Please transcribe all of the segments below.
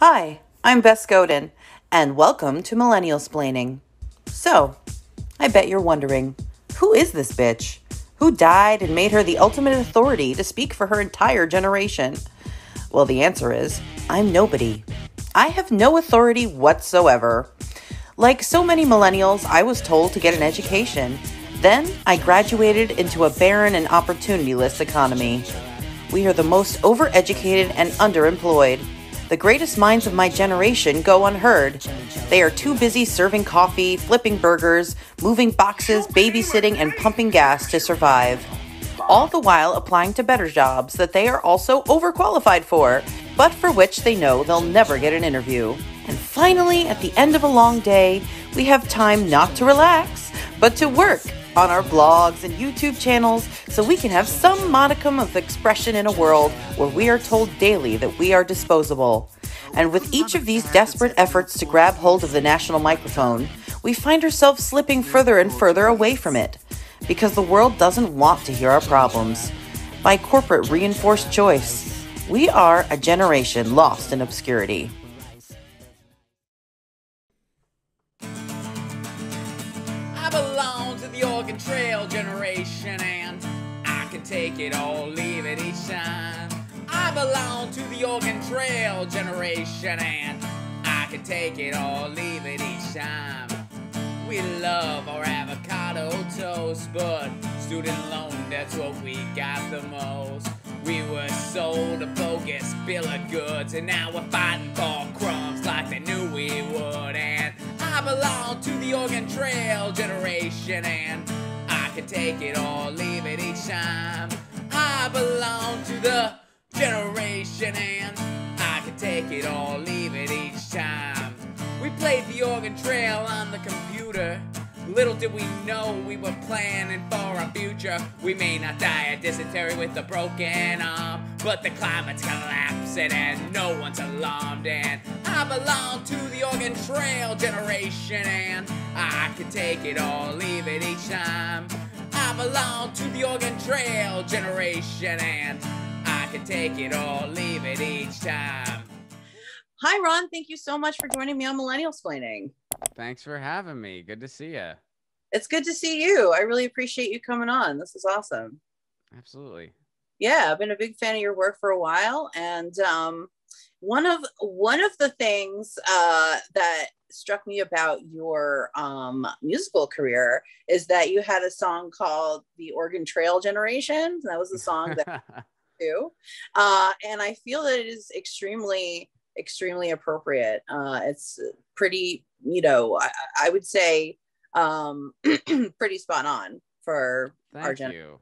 Hi, I'm Bess Godin, and welcome to Millennial Splaining. So, I bet you're wondering, who is this bitch? Who died and made her the ultimate authority to speak for her entire generation? Well, the answer is, I'm nobody. I have no authority whatsoever. Like so many millennials, I was told to get an education. Then, I graduated into a barren and opportunity-less economy. We are the most overeducated and underemployed. The greatest minds of my generation go unheard. They are too busy serving coffee, flipping burgers, moving boxes, babysitting, and pumping gas to survive. All the while applying to better jobs that they are also overqualified for, but for which they know they'll never get an interview. And finally, at the end of a long day, we have time not to relax, but to work on our blogs and YouTube channels so we can have some modicum of expression in a world where we are told daily that we are disposable. And with each of these desperate efforts to grab hold of the national microphone, we find ourselves slipping further and further away from it because the world doesn't want to hear our problems. By corporate reinforced choice, we are a generation lost in obscurity. I belong to the Oregon Trail generation, and I can take it or leave it each time. I belong to the Oregon Trail generation, and I can take it or leave it each time. We love our avocado toast, but student loan, that's what we got the most. We were sold a bogus bill of goods, and now we're fighting for crumbs like they knew we would. And I belong to the Oregon Trail generation, and I can take it or leave it each time. I belong to the generation, and I can take it or leave it each time. We played the Oregon Trail on the computer. Little did we know we were planning for our future. We may not die of dysentery with a broken arm, but the climate's collapsing and no one's alarmed. And I belong to the Oregon Trail generation, and I can take it or leave it each time. I belong to the Oregon Trail generation, and I can take it or leave it each time. Hi, Ron. Thank you so much for joining me on Millennial Splaining. Thanks for having me. Good to see you. It's good to see you. I really appreciate you coming on. This is awesome. Absolutely. Yeah, I've been a big fan of your work for a while, and one of the things that struck me about your musical career is that you had a song called "The Oregon Trail Generation." That was the song that too, and I feel that it is extremely appropriate. It's pretty, I would say, pretty spot on for our generation.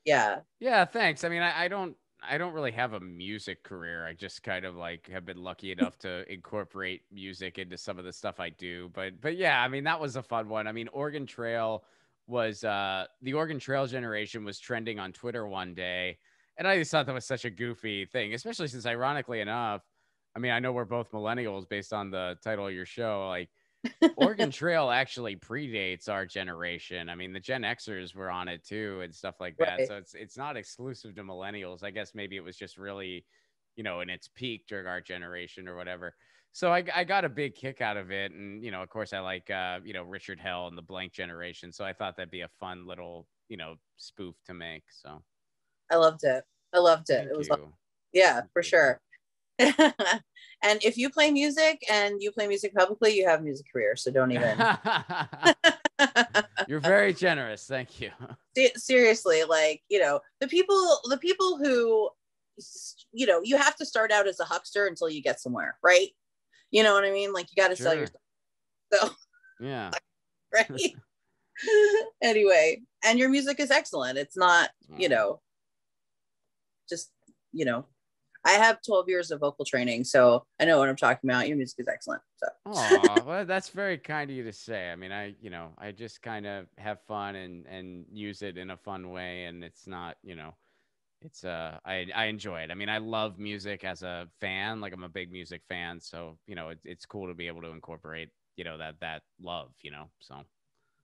Yeah, thanks. I mean, I don't really have a music career. I just kind of like have been lucky enough to incorporate music into some of the stuff I do. But yeah, I mean, that was a fun one. I mean, Oregon Trail was the Oregon Trail generation was trending on Twitter one day, and I just thought that was such a goofy thing, especially since, ironically enough, I mean, I know we're both millennials based on the title of your show. Like, Oregon Trail actually predates our generation. I mean, the Gen Xers were on it too and stuff like that. Right. So it's not exclusive to millennials. I guess maybe it was just really, in its peak during our generation or whatever. So I got a big kick out of it. And, of course I like, Richard Hell and the Blank Generation. So I thought that'd be a fun little, spoof to make. So I loved it. It was, yeah, for sure. And if you play music and you play music publicly, you have a music career. So don't even. You're very generous. Thank you. Seriously, like, the people who, you have to start out as a huckster until you get somewhere, right? You know what I mean? Like, you got to sell yourself. So yeah, right. Anyway, and your music is excellent. It's not, just, I have 12 years of vocal training, so I know what I'm talking about. Your music is excellent. So. Oh, well, that's very kind of you to say. I mean, I just kind of have fun and use it in a fun way, and it's not, it's I enjoy it. I mean, I love music as a fan. Like, I'm a big music fan, so it's cool to be able to incorporate that love. So.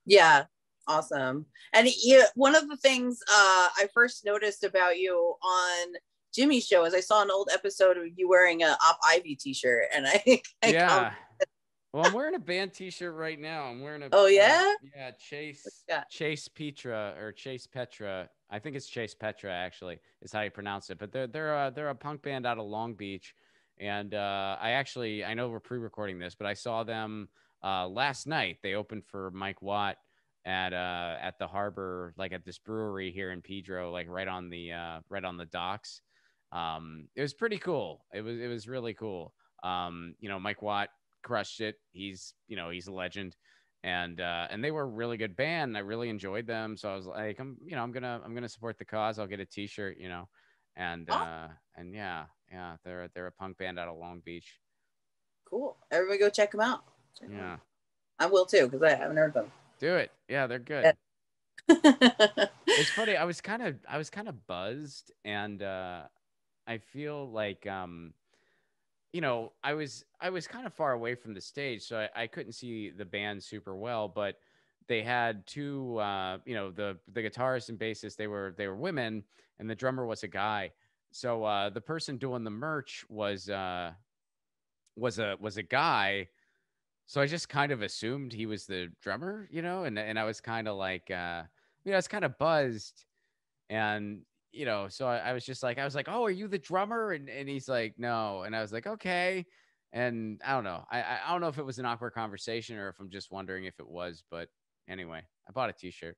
Yeah. Awesome. And one of the things I first noticed about you on Jimmy's show is I saw an old episode of you wearing a Op Ivy t-shirt, and I Yeah. Well, I'm wearing a band t-shirt right now. I'm wearing a Oh yeah? Yeah, Chase Petra or Chase Petra. I think it's Chase Petra actually is how you pronounce it. But they're a punk band out of Long Beach. And I know we're pre-recording this, but I saw them last night. They opened for Mike Watt at the harbor, like at this brewery here in Pedro, like right on the docks. It was pretty cool. It was really cool. Mike Watt crushed it. He's a legend, and they were a really good band. I really enjoyed them. So I was like, I'm gonna support the cause. I'll get a t-shirt, and yeah, they're a punk band out of Long Beach. Cool. Everybody go check them out. Yeah. I will too, because I haven't heard them. Do it. Yeah, they're good. Yeah. It's funny. I was kind of buzzed, and I feel like I was kind of far away from the stage, so I couldn't see the band super well, but they had two the guitarist and bassist, they were women, and the drummer was a guy. So the person doing the merch was a guy. So I just kind of assumed he was the drummer, and I was kind of like I was kind of buzzed, and so I was like, oh, are you the drummer? And he's like, no. And I was like, okay. And I don't know. I don't know if it was an awkward conversation or if I'm just wondering if it was. But anyway, I bought a t-shirt.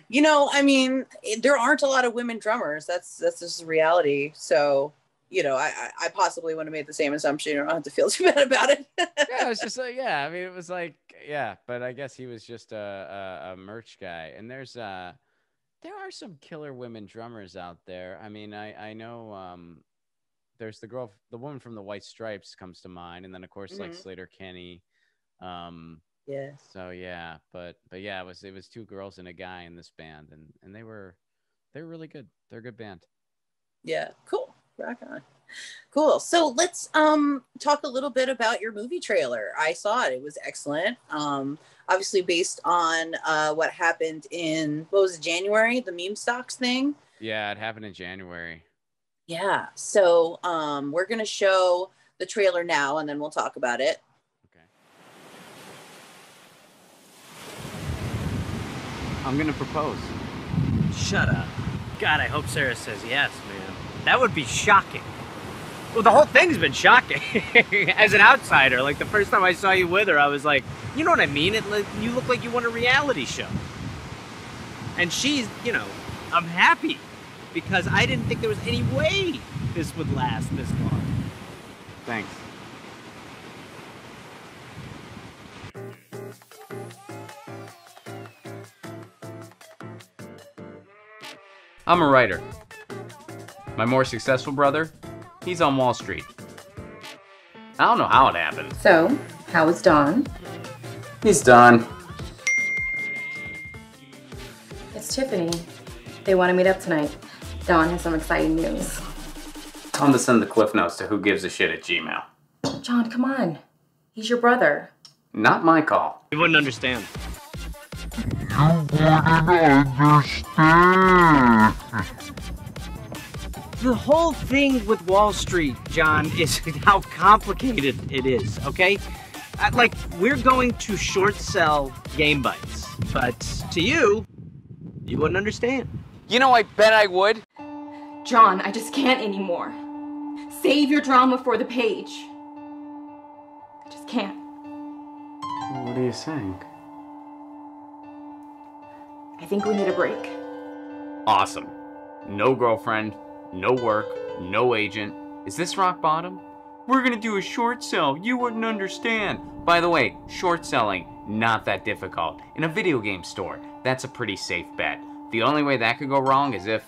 There aren't a lot of women drummers. That's just the reality. So, I possibly would have made the same assumption. You don't have to feel too bad about it. Yeah, it was just like, yeah. I mean, it was like, yeah. But I guess he was just a merch guy. And there are some killer women drummers out there. I mean, I know there's the woman from the White Stripes comes to mind, and then of course like Slater Kenny. Yeah. So yeah, but yeah, it was two girls and a guy in this band, and they were really good. They're a good band. Yeah, cool. Rock on. Cool. So let's talk a little bit about your movie trailer. I saw it. It was excellent. Obviously based on what happened in, what was it, January, the meme stocks thing? Yeah, it happened in January. Yeah. So we're going to show the trailer now, and then we'll talk about it. Okay. I'm going to propose. Shut up. God, I hope Sarah says yes, man. That would be shocking. Well, the whole thing's been shocking. As an outsider, like the first time I saw you with her, I was like, you know what I mean? You look like you want a reality show. And she's, I'm happy because I didn't think there was any way this would last this long. Thanks. I'm a writer. My more successful brother, he's on Wall Street. I don't know how it happened. So, how was Dawn? He's done. It's Tiffany. They want to meet up tonight. Dawn has some exciting news. Tell him to send the cliff notes to whogivesashit@gmail. John, come on. He's your brother. Not my call. You wouldn't understand. The whole thing with Wall Street, John, is how complicated it is, okay? We're going to short sell Game Bites, but to you wouldn't understand. I bet I would. John, I just can't anymore. Save your drama for the page. I just can't. What are you saying? I think we need a break. Awesome. No girlfriend, no work, no agent. Is this rock bottom? We're gonna do a short sell. You wouldn't understand. By the way, short selling, not that difficult. In a video game store, that's a pretty safe bet. The only way that could go wrong is if...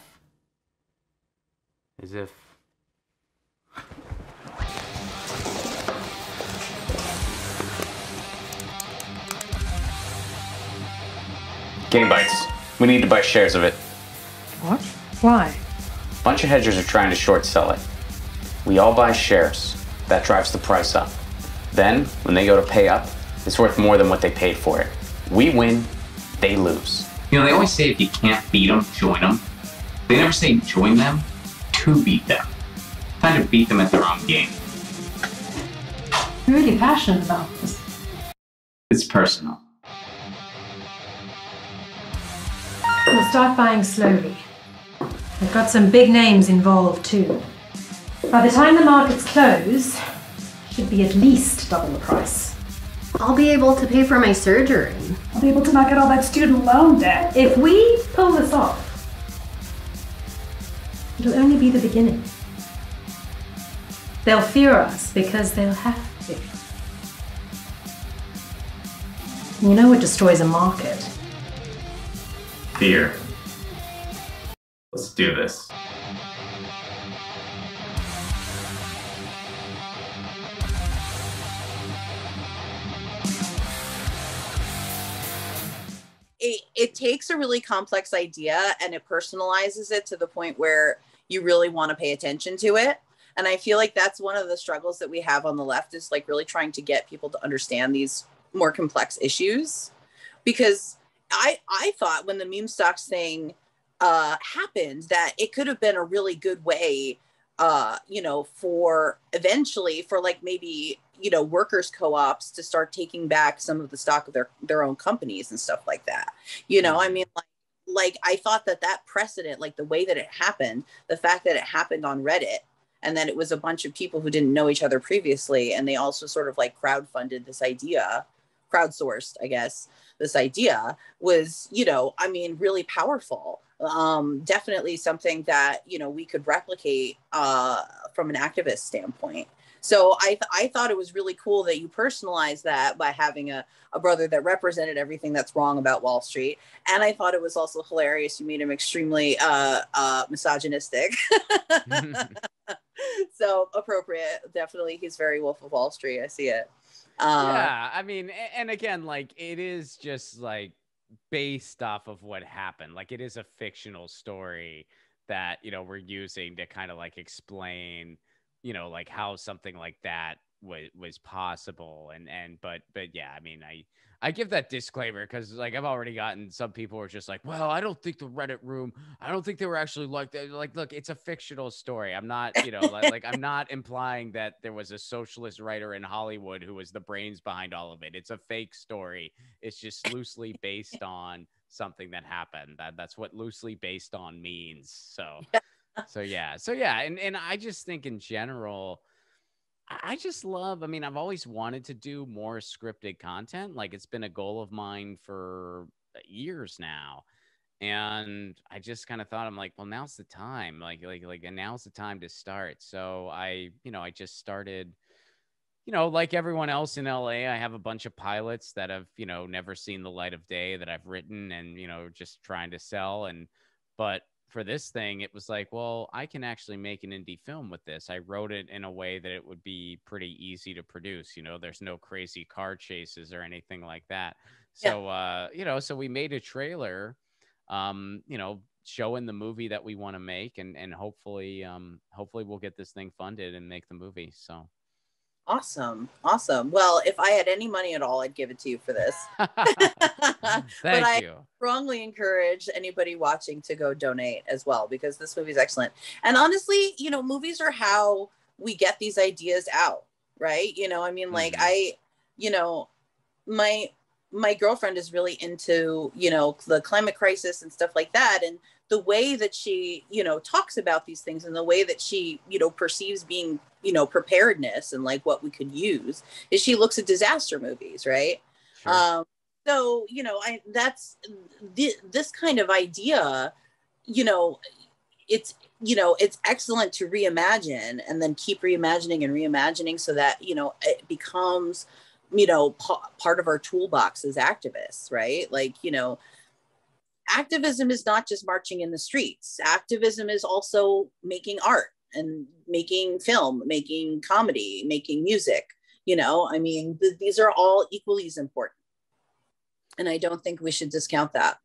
Game Bites. We need to buy shares of it. What? Why? A bunch of hedgers are trying to short sell it. We all buy shares. That drives the price up. Then, when they go to pay up, it's worth more than what they paid for it. We win, they lose. You know, they always say if you can't beat them, join them. They never say join them to beat them. Time to beat them at their own game. You're really passionate about this. It's personal. We'll start buying slowly. We've got some big names involved too. By the time the markets close, should be at least double the price. I'll be able to pay for my surgery. I'll be able to knock out all that student loan debt. If we pull this off, it'll only be the beginning. They'll fear us because they'll have to. You know what destroys a market? Fear. Let's do this. It takes a really complex idea and it personalizes it to the point where you really want to pay attention to it. And I feel like that's one of the struggles that we have on the left, is like really trying to get people to understand these more complex issues. Because I thought when the meme stocks thing happened that it could have been a really good way, for eventually for like maybe, workers co-ops to start taking back some of the stock of their own companies and stuff like that. I mean, like I thought that precedent, like the way that it happened, the fact that it happened on Reddit, and then it was a bunch of people who didn't know each other previously, and they also sort of like crowdsourced, I guess, this idea was, really powerful. Definitely something that, we could replicate from an activist standpoint. So I thought it was really cool that you personalized that by having a brother that represented everything that's wrong about Wall Street. And I thought it was also hilarious. You made him extremely misogynistic. So appropriate. Definitely. He's very Wolf of Wall Street. I see it. Yeah, I mean, and again, like it is just like based off of what happened. Like it is a fictional story that, we're using to kind of like explain, like how something like that was possible. But yeah, I mean, I give that disclaimer because like I've already gotten some people who are just like, well, I don't think the Reddit room, I don't think they were actually like that. Like, look, it's a fictional story. I'm not, like I'm not implying that there was a socialist writer in Hollywood who was the brains behind all of it. It's a fake story. It's just loosely based on something that happened. That's what loosely based on means. So yeah. And I just think in general, I just love, I've always wanted to do more scripted content. Like it's been a goal of mine for years now. And I just kind of thought, I'm like, well, now's the time, and now's the time to start. So I just started, like everyone else in LA, I have a bunch of pilots that have, never seen the light of day that I've written and, just trying to sell. But for this thing, it was like, well, I can actually make an indie film with this. I wrote it in a way that it would be pretty easy to produce. There's no crazy car chases or anything like that. So, so we made a trailer, showing the movie that we want to make, and hopefully we'll get this thing funded and make the movie. So. Awesome. Well, if I had any money at all, I'd give it to you for this. Thank you. Strongly encourage anybody watching to go donate as well, because this movie is excellent. And honestly, movies are how we get these ideas out, right? My girlfriend is really into, the climate crisis and stuff like that. And the way that she, talks about these things and the way that she, perceives being, preparedness and like what we could use is she looks at disaster movies, right? Sure. So, this kind of idea, it's excellent to reimagine and then keep reimagining so that, it becomes, part of our toolbox as activists, right? Like, activism is not just marching in the streets. Activism is also making art and making film, making comedy, making music. These are all equally as important. And I don't think we should discount that.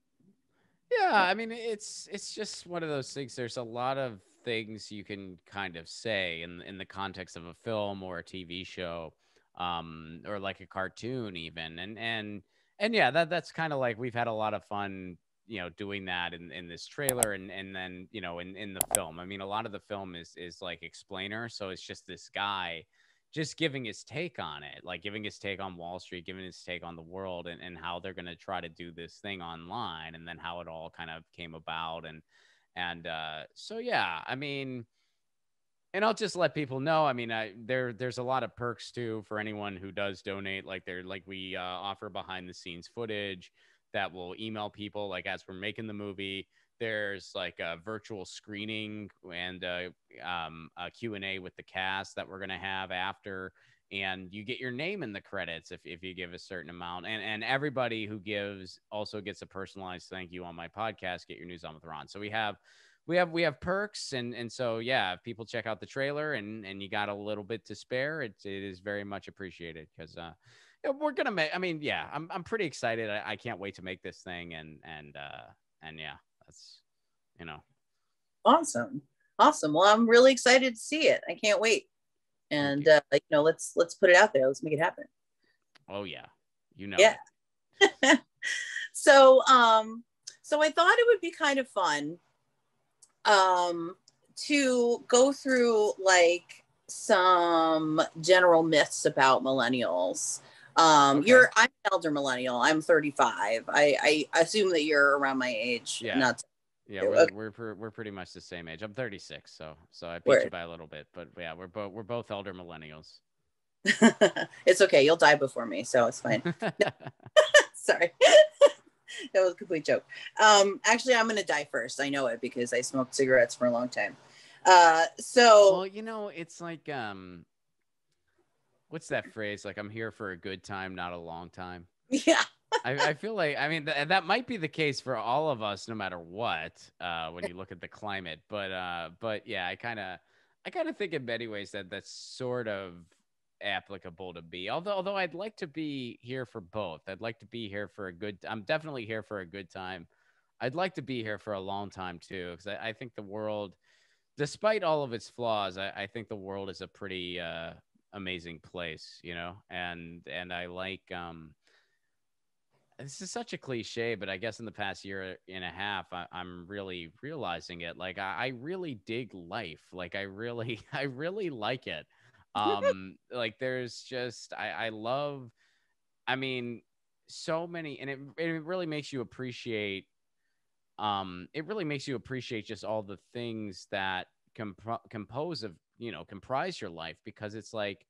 Yeah, it's just one of those things. There's a lot of things you can kind of say in the context of a film or a TV show, or like a cartoon even. And yeah, that's kind of like we've had a lot of fun doing that in this trailer, and then, in the film. I mean, a lot of the film is like explainer. So it's just this guy just giving his take on it, like giving his take on Wall Street, giving his take on the world, and how they're going to try to do this thing online, and then how it all kind of came about. So, yeah, I mean, and I'll just let people know. I mean, there's a lot of perks too for anyone who does donate. Like we offer behind the scenes footage that will email people like as we're making the movie. There's like a virtual screening and a Q&A with the cast that we're gonna have after, and you get your name in the credits if you give a certain amount, and everybody who gives also gets a personalized thank you on my podcast, Get Your News On with Ron. So we have perks, and so yeah, if people check out the trailer and you got a little bit to spare, it is very much appreciated, because we're gonna make. I mean, yeah, I'm pretty excited. I can't wait to make this thing, and yeah, that's Awesome. Well, I'm really excited to see it. I can't wait. And let's put it out there. Let's make it happen. Oh yeah, yeah. So I thought it would be kind of fun to go through like some general myths about millennials. Okay. I'm an elder millennial. I'm 35. I assume that you're around my age. Yeah. We're pretty much the same age. I'm 36, so I beat you by a little bit, but yeah, we're both elder millennials. It's okay. You'll die before me, so it's fine. Sorry. That was a complete joke. Actually, I'm going to die first. I know it because I smoked cigarettes for a long time. Well, it's like, what's that phrase? Like, I'm here for a good time, not a long time. Yeah. I feel like, I mean, that might be the case for all of us, no matter what, when you look at the climate. But yeah, I kind of think in many ways that's sort of applicable to be. Although I'd like to be here for both. I'd like to be here for I'm definitely here for a good time. I'd like to be here for a long time too, because I think the world, despite all of its flaws, I think the world is a pretty amazing place, and I like this is such a cliche, but I guess in the past year and a half, I'm really realizing it. Like, I really dig life. Like, I really like it. Like, there's just, I love, I mean, so many, and it really makes you appreciate, just all the things that comprise your life, because it's like,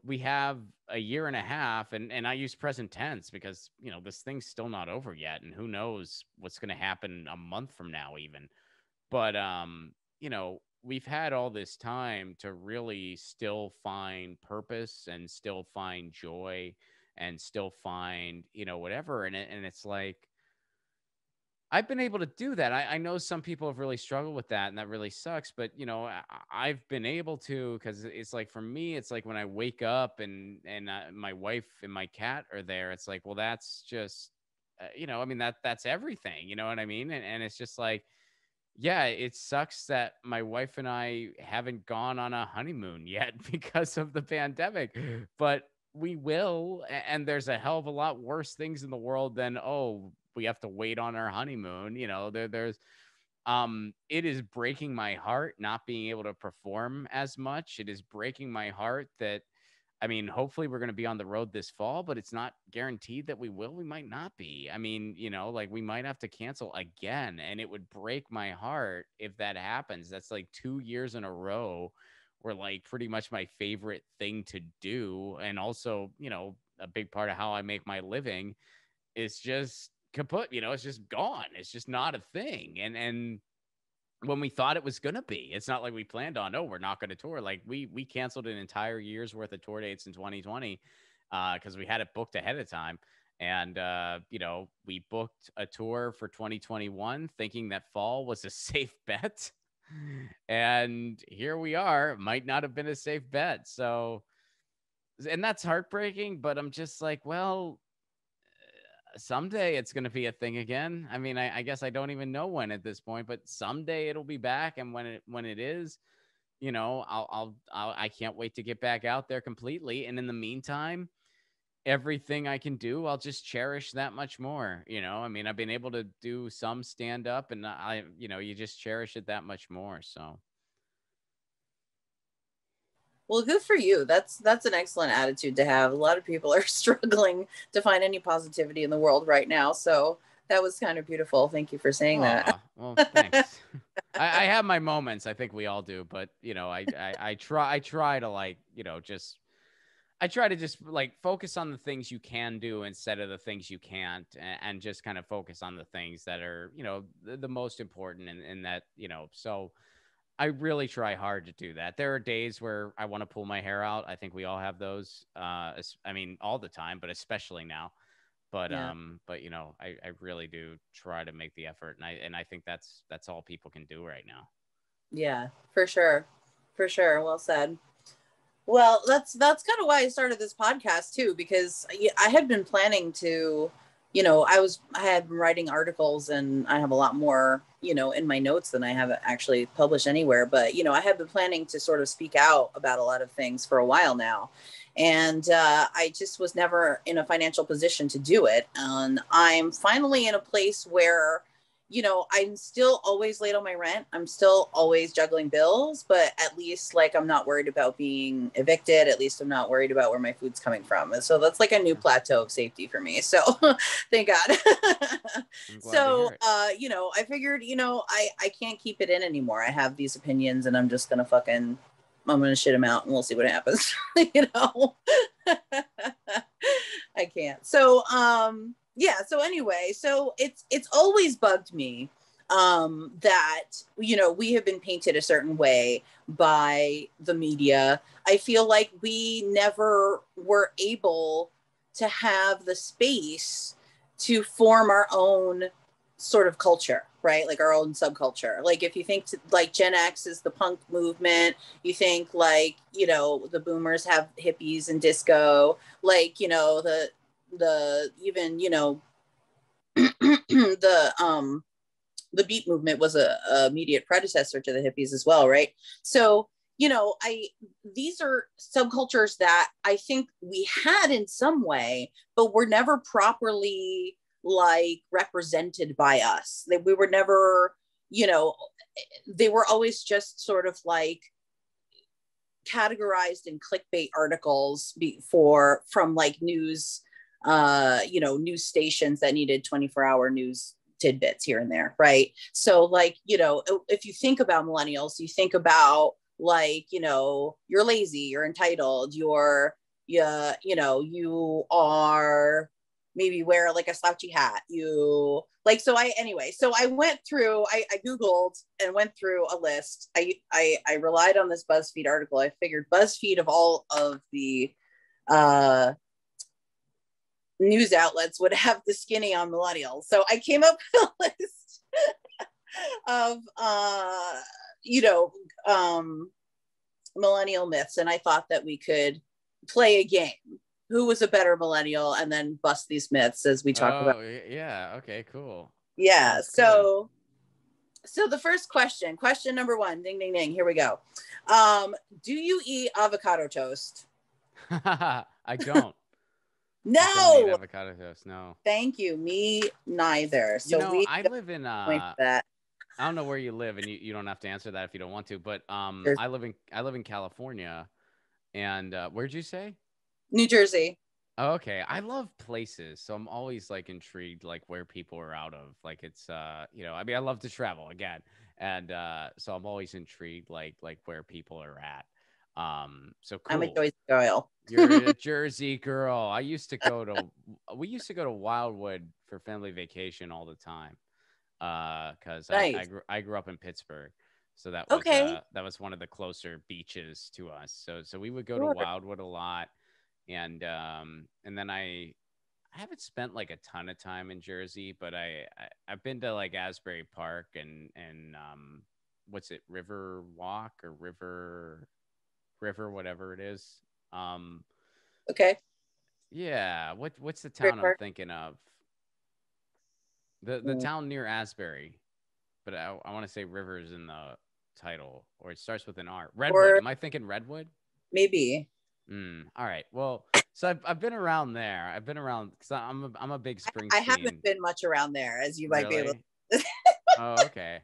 we have a year and a half, and I use present tense because, this thing's still not over yet. And who knows what's going to happen a month from now even. But, we've had all this time to really still find purpose and still find joy and still find, whatever. And it's like, I've been able to do that. I know some people have really struggled with that, and that really sucks. But, I've been able to, because it's like, for me, it's like when I wake up and my wife and my cat are there, it's like, well, that's just, I mean, that's everything, you know what I mean? And it's just like, yeah, it sucks that my wife and I haven't gone on a honeymoon yet because of the pandemic, but we will. And there's a hell of a lot worse things in the world than, we have to wait on our honeymoon. There's it is breaking my heart not being able to perform as much. It is breaking my heart that, I mean, hopefully we're going to be on the road this fall, but it's not guaranteed that we will. We might not be. I mean, like, we might have to cancel again, and it would break my heart if that happens. That's like 2 years in a row where, like, pretty much my favorite thing to do, and also, a big part of how I make my living, is just kaput. It's just gone. It's just not a thing. And when we thought it was going to be, it's not like we planned on, we're not going to tour. Like, we canceled an entire year's worth of tour dates in 2020 because we had it booked ahead of time. And, we booked a tour for 2021 thinking that fall was a safe bet. And here we are. Might not have been a safe bet. So, and that's heartbreaking, but I'm just like, well, someday it's going to be a thing again. I mean, I guess I don't even know when at this point, but someday it'll be back. And when it is, I can't wait to get back out there completely. And in the meantime, everything I can do, I'll just cherish that much more. I mean, I've been able to do some stand up, and you just cherish it that much more. So. Well, good for you. That's an excellent attitude to have. A lot of people are struggling to find any positivity in the world right now. So that was kind of beautiful. Thank you for saying that. Well, thanks. I have my moments. I think we all do, but I try to I try to just like focus on the things you can do instead of the things you can't, and just kind of focus on the things that are, the most important, and that, so I really try hard to do that. There are days where I want to pull my hair out. I think we all have those. I mean, all the time, but especially now. But Yeah. I really do try to make the effort, and I think that's all people can do right now. Yeah, for sure. For sure. Well said. Well, that's kind of why I started this podcast too, because I had been planning to, I had been writing articles, and I have a lot more, in my notes than I have actually published anywhere. But, I had been planning to sort of speak out about a lot of things for a while now. And I just was never in a financial position to do it. And I'm finally in a place where, I'm still always late on my rent. I'm still always juggling bills, but at least like I'm not worried about being evicted. At least I'm not worried about where my food's coming from. And so that's like a new plateau of safety for me. So thank God. So, I figured, I can't keep it in anymore. I have these opinions, and I'm just going to I'm going to shit them out, and we'll see what happens. I can't. So, yeah. So anyway, so it's always bugged me that, we have been painted a certain way by the media. I feel like we never were able to have the space to form our own sort of culture, right? Like our own subculture. Like if you think like Gen X is the punk movement, you think like, the boomers have hippies and disco, like, the even, the beat movement was a immediate predecessor to the hippies as well, right? So, these are subcultures that I think we had in some way, but were never properly like represented by us. We were never, they were always just sort of like categorized in clickbait articles from like news, news stations that needed 24-hour news tidbits here and there, right? So like, if you think about millennials, you think about like, you're lazy, you're entitled, you are maybe wear like a slouchy hat, so I went through, I Googled and went through a list. I relied on this BuzzFeed article. I figured BuzzFeed of all of the news outlets would have the skinny on millennials. So I came up with a list of, millennial myths. And I thought that we could play a game. Who was a better millennial, and then bust these myths as we talk about. Yeah. Okay, cool. Yeah. So the first question number 1, ding, ding, ding. Here we go. Do you eat avocado toast? I don't. No. I don't eat avocado toast. No. Thank you. Me neither. So I live in that. I don't know where you live, and you don't have to answer that if you don't want to, but I live in California, and where'd you say? New Jersey. Oh, okay. I love places, so I'm always like intrigued, like where people are out of. Like it's, I mean, I love to travel again, and so I'm always intrigued, like where people are at. So cool. I'm a Jersey girl. You're a Jersey girl. We used to go to Wildwood for family vacation all the time, because nice. I grew up in Pittsburgh. So that was that was one of the closer beaches to us. So we would go to Wildwood a lot. And then I haven't spent like a ton of time in Jersey, but I've been to like Asbury Park and what's it, River Walk or River whatever it is. Okay. Yeah. What's the town I'm thinking of? The town near Asbury, but I want to say River's in the title, or it starts with an R. Redwood. Am I thinking Redwood? Maybe. All right. Well, So I've been around there. I've been around because I'm a big Springsteen. I haven't been much around there, as you might be able to. Oh, okay.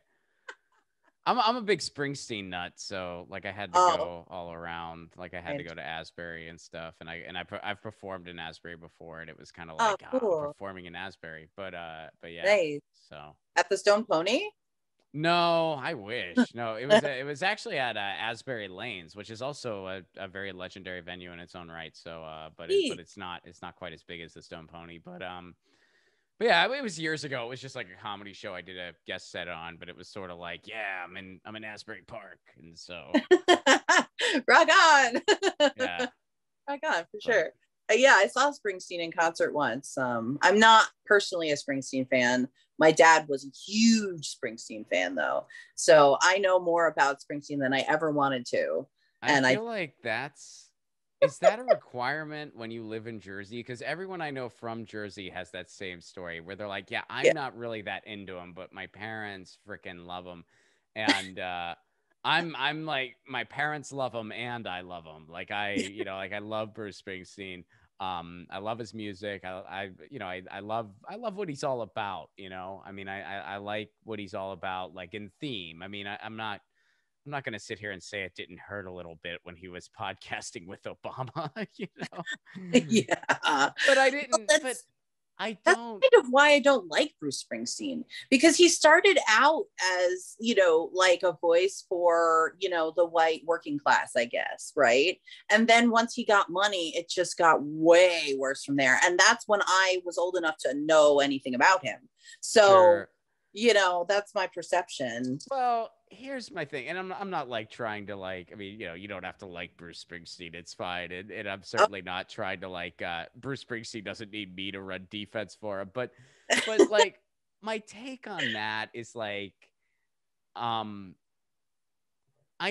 I'm a big Springsteen nut, so like I had to go all around. Like I had to go to Asbury and stuff, and I've performed in Asbury before, and it was kind of like cool. performing in Asbury, but yeah. Nice. So at the Stone Pony? No, I wish. No, it was actually at Asbury Lanes, which is also a very legendary venue in its own right. So, but it's not quite as big as the Stone Pony, but yeah, it was years ago. It was just like a comedy show I did a guest set on, but it was sort of like, yeah, I'm in Asbury Park, and so rock on. Yeah, rock on for sure. Yeah, I saw Springsteen in concert once. I'm not personally a Springsteen fan. My dad was a huge Springsteen fan, though, so I know more about Springsteen than I ever wanted to. And I feel like is that a requirement when you live in Jersey? Because everyone I know from Jersey has that same story where they're like, yeah, I'm not really that into him, but my parents freaking love him. And I'm like, my parents love him and I love him. Like like I love Bruce Springsteen. I love his music. I love what he's all about. I mean, I like what he's all about, like in theme. I mean, I'm not going to sit here and say it didn't hurt a little bit when he was podcasting with Obama, Yeah. But I didn't. But I don't. That's kind of why I don't like Bruce Springsteen, because he started out as, like a voice for, the white working class, I guess. Right. And then once he got money, it just got way worse from there. And that's when I was old enough to know anything about him. So, that's my perception. Well, here's my thing. And I'm not like trying to like, I mean, you don't have to like Bruce Springsteen. It's fine. And I'm certainly not trying to like, Bruce Springsteen doesn't need me to run defense for him. But like my take on that is like, I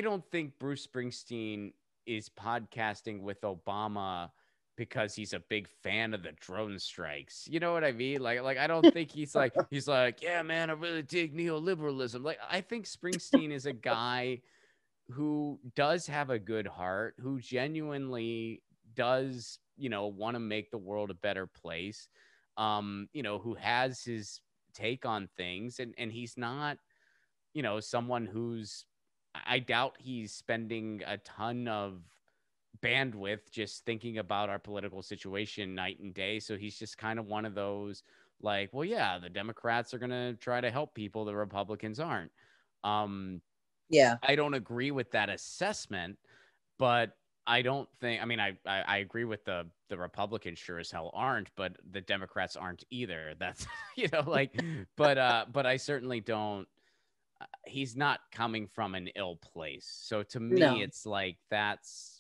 don't think Bruce Springsteen is podcasting with Obama because he's a big fan of the drone strikes. You know what I mean? Like I don't think he's like, yeah, man, I really dig neoliberalism. Like, I think Springsteen is a guy who does have a good heart, who genuinely does, want to make the world a better place. Who has his take on things, and he's not, someone who's, I doubt he's spending a ton of bandwidth just thinking about our political situation night and day. So he's just kind of one of those like, well, yeah, the Democrats are going to try to help people, the Republicans aren't. Yeah, I don't agree with that assessment, but I don't think, I mean, I agree with the Republicans sure as hell aren't, but the Democrats aren't either. That's, but I certainly don't, he's not coming from an ill place. So to me, it's like, that's,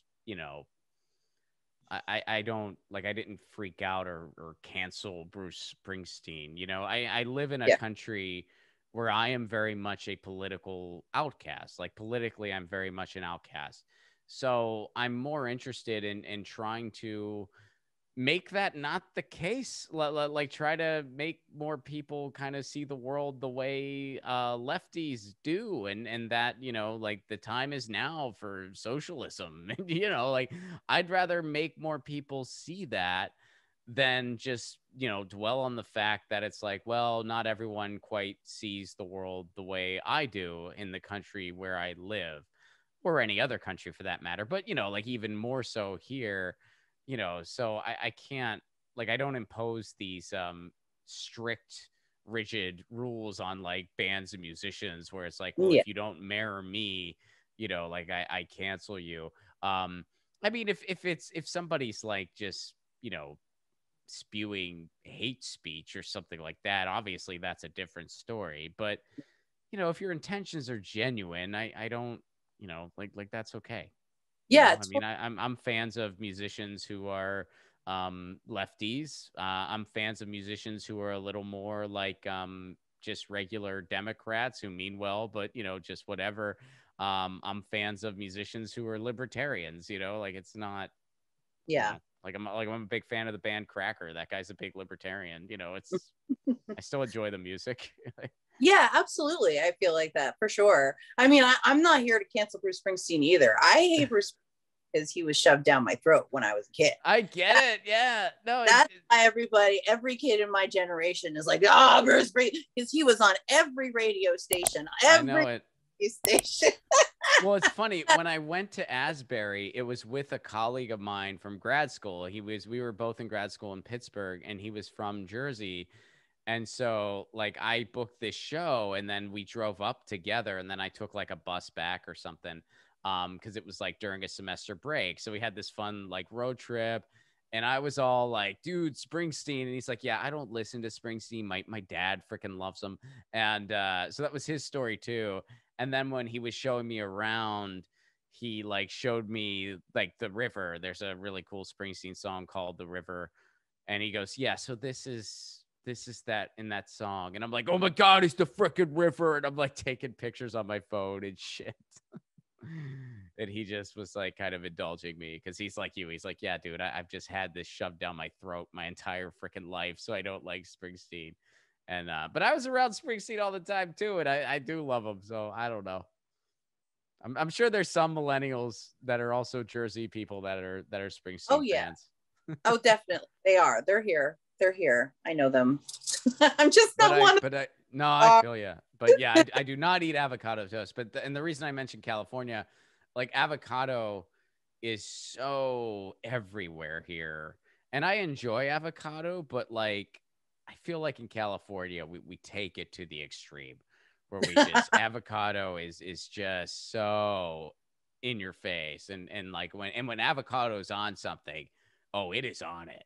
I don't like, I didn't freak out or cancel Bruce Springsteen. I live in a country where I am very much a political outcast. Like politically, I'm very much an outcast. So I'm more interested in trying to make that not the case. Like try to make more people kind of see the world the way lefties do, and that like the time is now for socialism. Like I'd rather make more people see that than just dwell on the fact that it's like, well, not everyone quite sees the world the way I do in the country where I live, or any other country for that matter. But like even more so here. So I can't, like, I don't impose these strict, rigid rules on like bands and musicians where it's like, well, if you don't mirror me, like I cancel you. I mean, if somebody's like just, spewing hate speech or something like that, obviously that's a different story. But, if your intentions are genuine, I don't, like that's okay. Yeah, I mean, I'm fans of musicians who are lefties. I'm fans of musicians who are a little more like just regular Democrats who mean well, but just whatever. I'm fans of musicians who are libertarians. Like it's not. Like I'm a big fan of the band Cracker. That guy's a big libertarian. It's I still enjoy the music. Yeah, absolutely. I feel like that for sure. I mean, I'm not here to cancel Bruce Springsteen either. I hate Bruce because he was shoved down my throat when I was a kid. I get it. Yeah. No, That's why every kid in my generation is like, oh, Bruce Springsteen, because he was on every radio station. I know it. Station. Well, it's funny. When I went to Asbury, it was with a colleague of mine from grad school. We were both in grad school in Pittsburgh, and he was from Jersey. And so like I booked this show, and then we drove up together, and then I took like a bus back or something. Because it was like during a semester break. So we had this fun like road trip, and I was all like, dude, Springsteen. And he's like, yeah, I don't listen to Springsteen. My dad freaking loves him. And so that was his story too. And then when he was showing me around, he like showed me like the river. There's a really cool Springsteen song called The River. And he goes, yeah, so this is that in that song. And I'm like, oh my God, it's the freaking river. And I'm like taking pictures on my phone and shit. And he just was like kind of indulging me because he's like you. He's like, yeah, dude, I've just had this shoved down my throat my entire freaking life. So I don't like Springsteen. And but I was around Springsteen all the time too, and I do love him. So I don't know. I'm sure there's some millennials that are also Jersey people that are Springsteen fans. Oh, definitely. They are. They're here. I know them. I'm just not one. I feel you. But yeah, I do not eat avocado toast. But and the reason I mentioned California, like avocado is so everywhere here. And I enjoy avocado, but like I feel like in California, we take it to the extreme where we just avocado is just so in your face. And like when avocado is on something, oh, it is on it.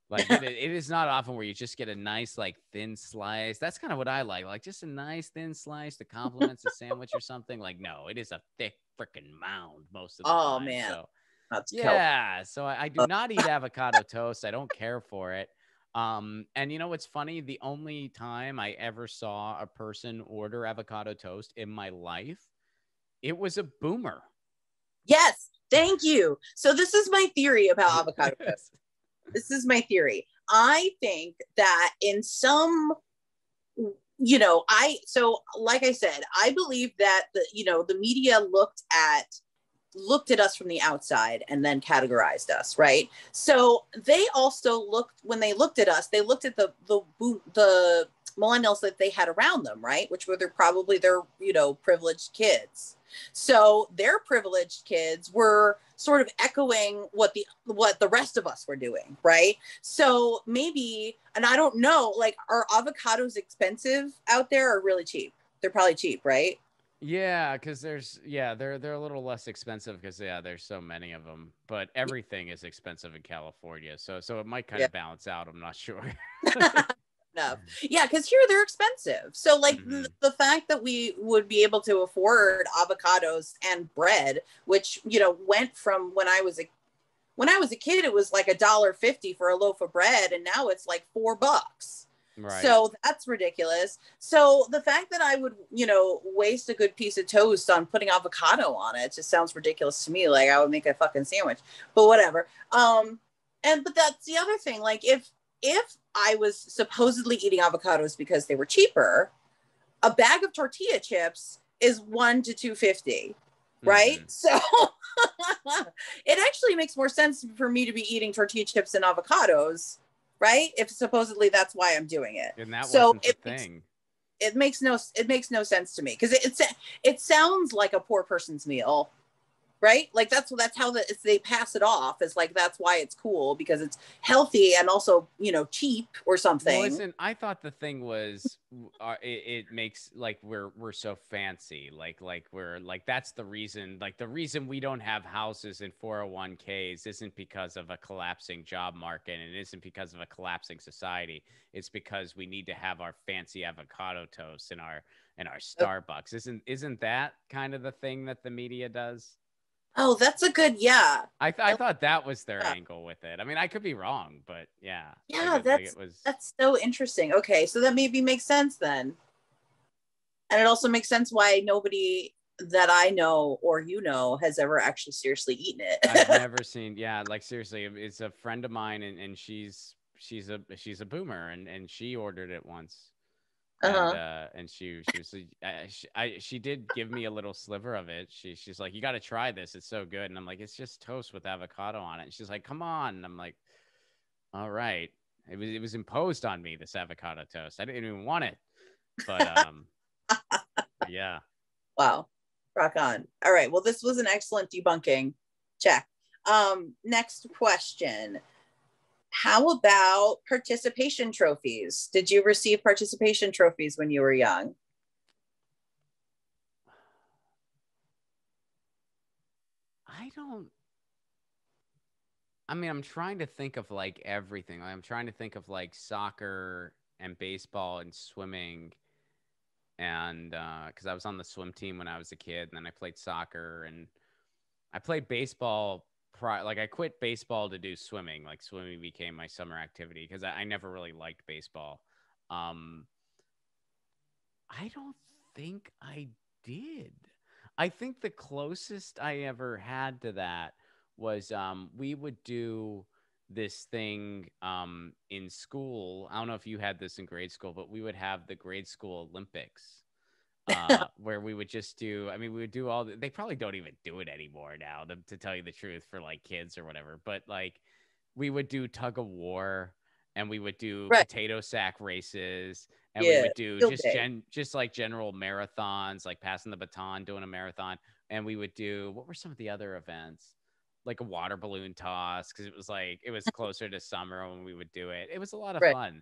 Like it is not often where you just get a nice like thin slice. That's kind of what I like just a nice thin slice that complements a sandwich or something. Like no, it is a thick freaking mound most of the time. Oh man, so, that's yeah. So I do not eat avocado toast. I don't care for it. And you know what's funny? The only time I ever saw a person order avocado toast in my life, it was a boomer. Yes, thank you. So this is my theory about avocado toast. This is my theory. I think that in some, like I said, I believe that the media looked at us from the outside and then categorized us, right? So they also when they looked at us, they looked at the millennials that they had around them, right? Which were probably their privileged kids. So their privileged kids were sort of echoing what the rest of us were doing, right? So maybe, and I don't know, like, are avocados expensive out there or really cheap? They're probably cheap, right? Yeah, because they're a little less expensive because there's so many of them. But everything is expensive in California, so it might kind of balance out. I'm not sure. No. Yeah, because here they're expensive. So like the fact that we would be able to afford avocados and bread, which went from when I was a kid, it was like $1.50 for a loaf of bread, and now it's like $4. Right. So that's ridiculous. So the fact that I would, waste a good piece of toast on putting avocado on it just sounds ridiculous to me. Like I would make a fucking sandwich, but whatever. But that's the other thing. Like if I was supposedly eating avocados because they were cheaper, a bag of tortilla chips is $1 to $2.50, right? Mm-hmm. So it actually makes more sense for me to be eating tortilla chips and avocados, right? If supposedly that's why I'm doing it. And that wasn't the thing. It makes no sense to me because it sounds like a poor person's meal. Right? Like that's how they pass it off as like, that's why it's cool because it's healthy and also, cheap or something. Well, listen, I thought the thing was it makes like we're so fancy. Like we're like, that's the reason, like the reason we don't have houses in 401ks isn't because of a collapsing job market and it isn't because of a collapsing society. It's because we need to have our fancy avocado toast in our Starbucks. Isn't that kind of the thing that the media does? Oh, that's a good, yeah. I thought that was their angle with it. I mean, I could be wrong, but yeah. Yeah, that's so interesting. Okay, so that maybe makes sense then. And it also makes sense why nobody that I know or has ever actually seriously eaten it. I've never seen, like seriously, it's a friend of mine and she's a boomer and she ordered it once. And, and she was she did give me a little sliver of it. She's like, you got to try this. It's so good. And I'm like, it's just toast with avocado on it. And she's like, come on. And I'm like, all right. It was imposed on me, this avocado toast. I didn't even want it, but yeah. Wow. Rock on. All right. Well, this was an excellent debunking. Check. Next question. How about participation trophies? Did you receive participation trophies when you were young? I mean, I'm trying to think of like everything. I'm trying to think of like soccer and baseball and swimming. And because I was on the swim team when I was a kid, and then I played soccer, and I played baseball. Like I quit baseball to do swimming. Like swimming became my summer activity because I never really liked baseball. I don't think I did. I think the closest I ever had to that was we would do this thing in school. I don't know if you had this in grade school, but we would have the grade school Olympics. Where we would just do, I mean, we would do they probably don't even do it anymore now, to tell you the truth, for like kids or whatever. But like we would do tug of war, and we would do potato sack races, and we would do just like general marathons, like passing the baton, doing a marathon. And we would do, what were some of the other events? Like a water balloon toss, because it was closer to summer when we would do it. It was a lot of fun.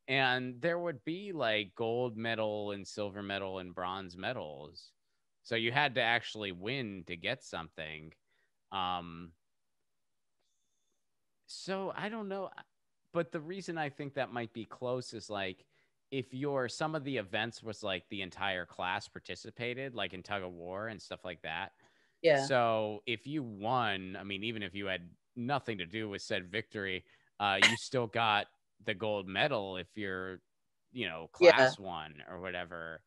And there would be like gold medal and silver medal and bronze medals. So you had to actually win to get something. So I don't know. But the reason I think that might be close is like, if some of the events was like the entire class participated, like in tug of war and stuff like that. Yeah. So if you won, I mean, even if you had nothing to do with said victory, you still got the gold medal if you're, class one or whatever.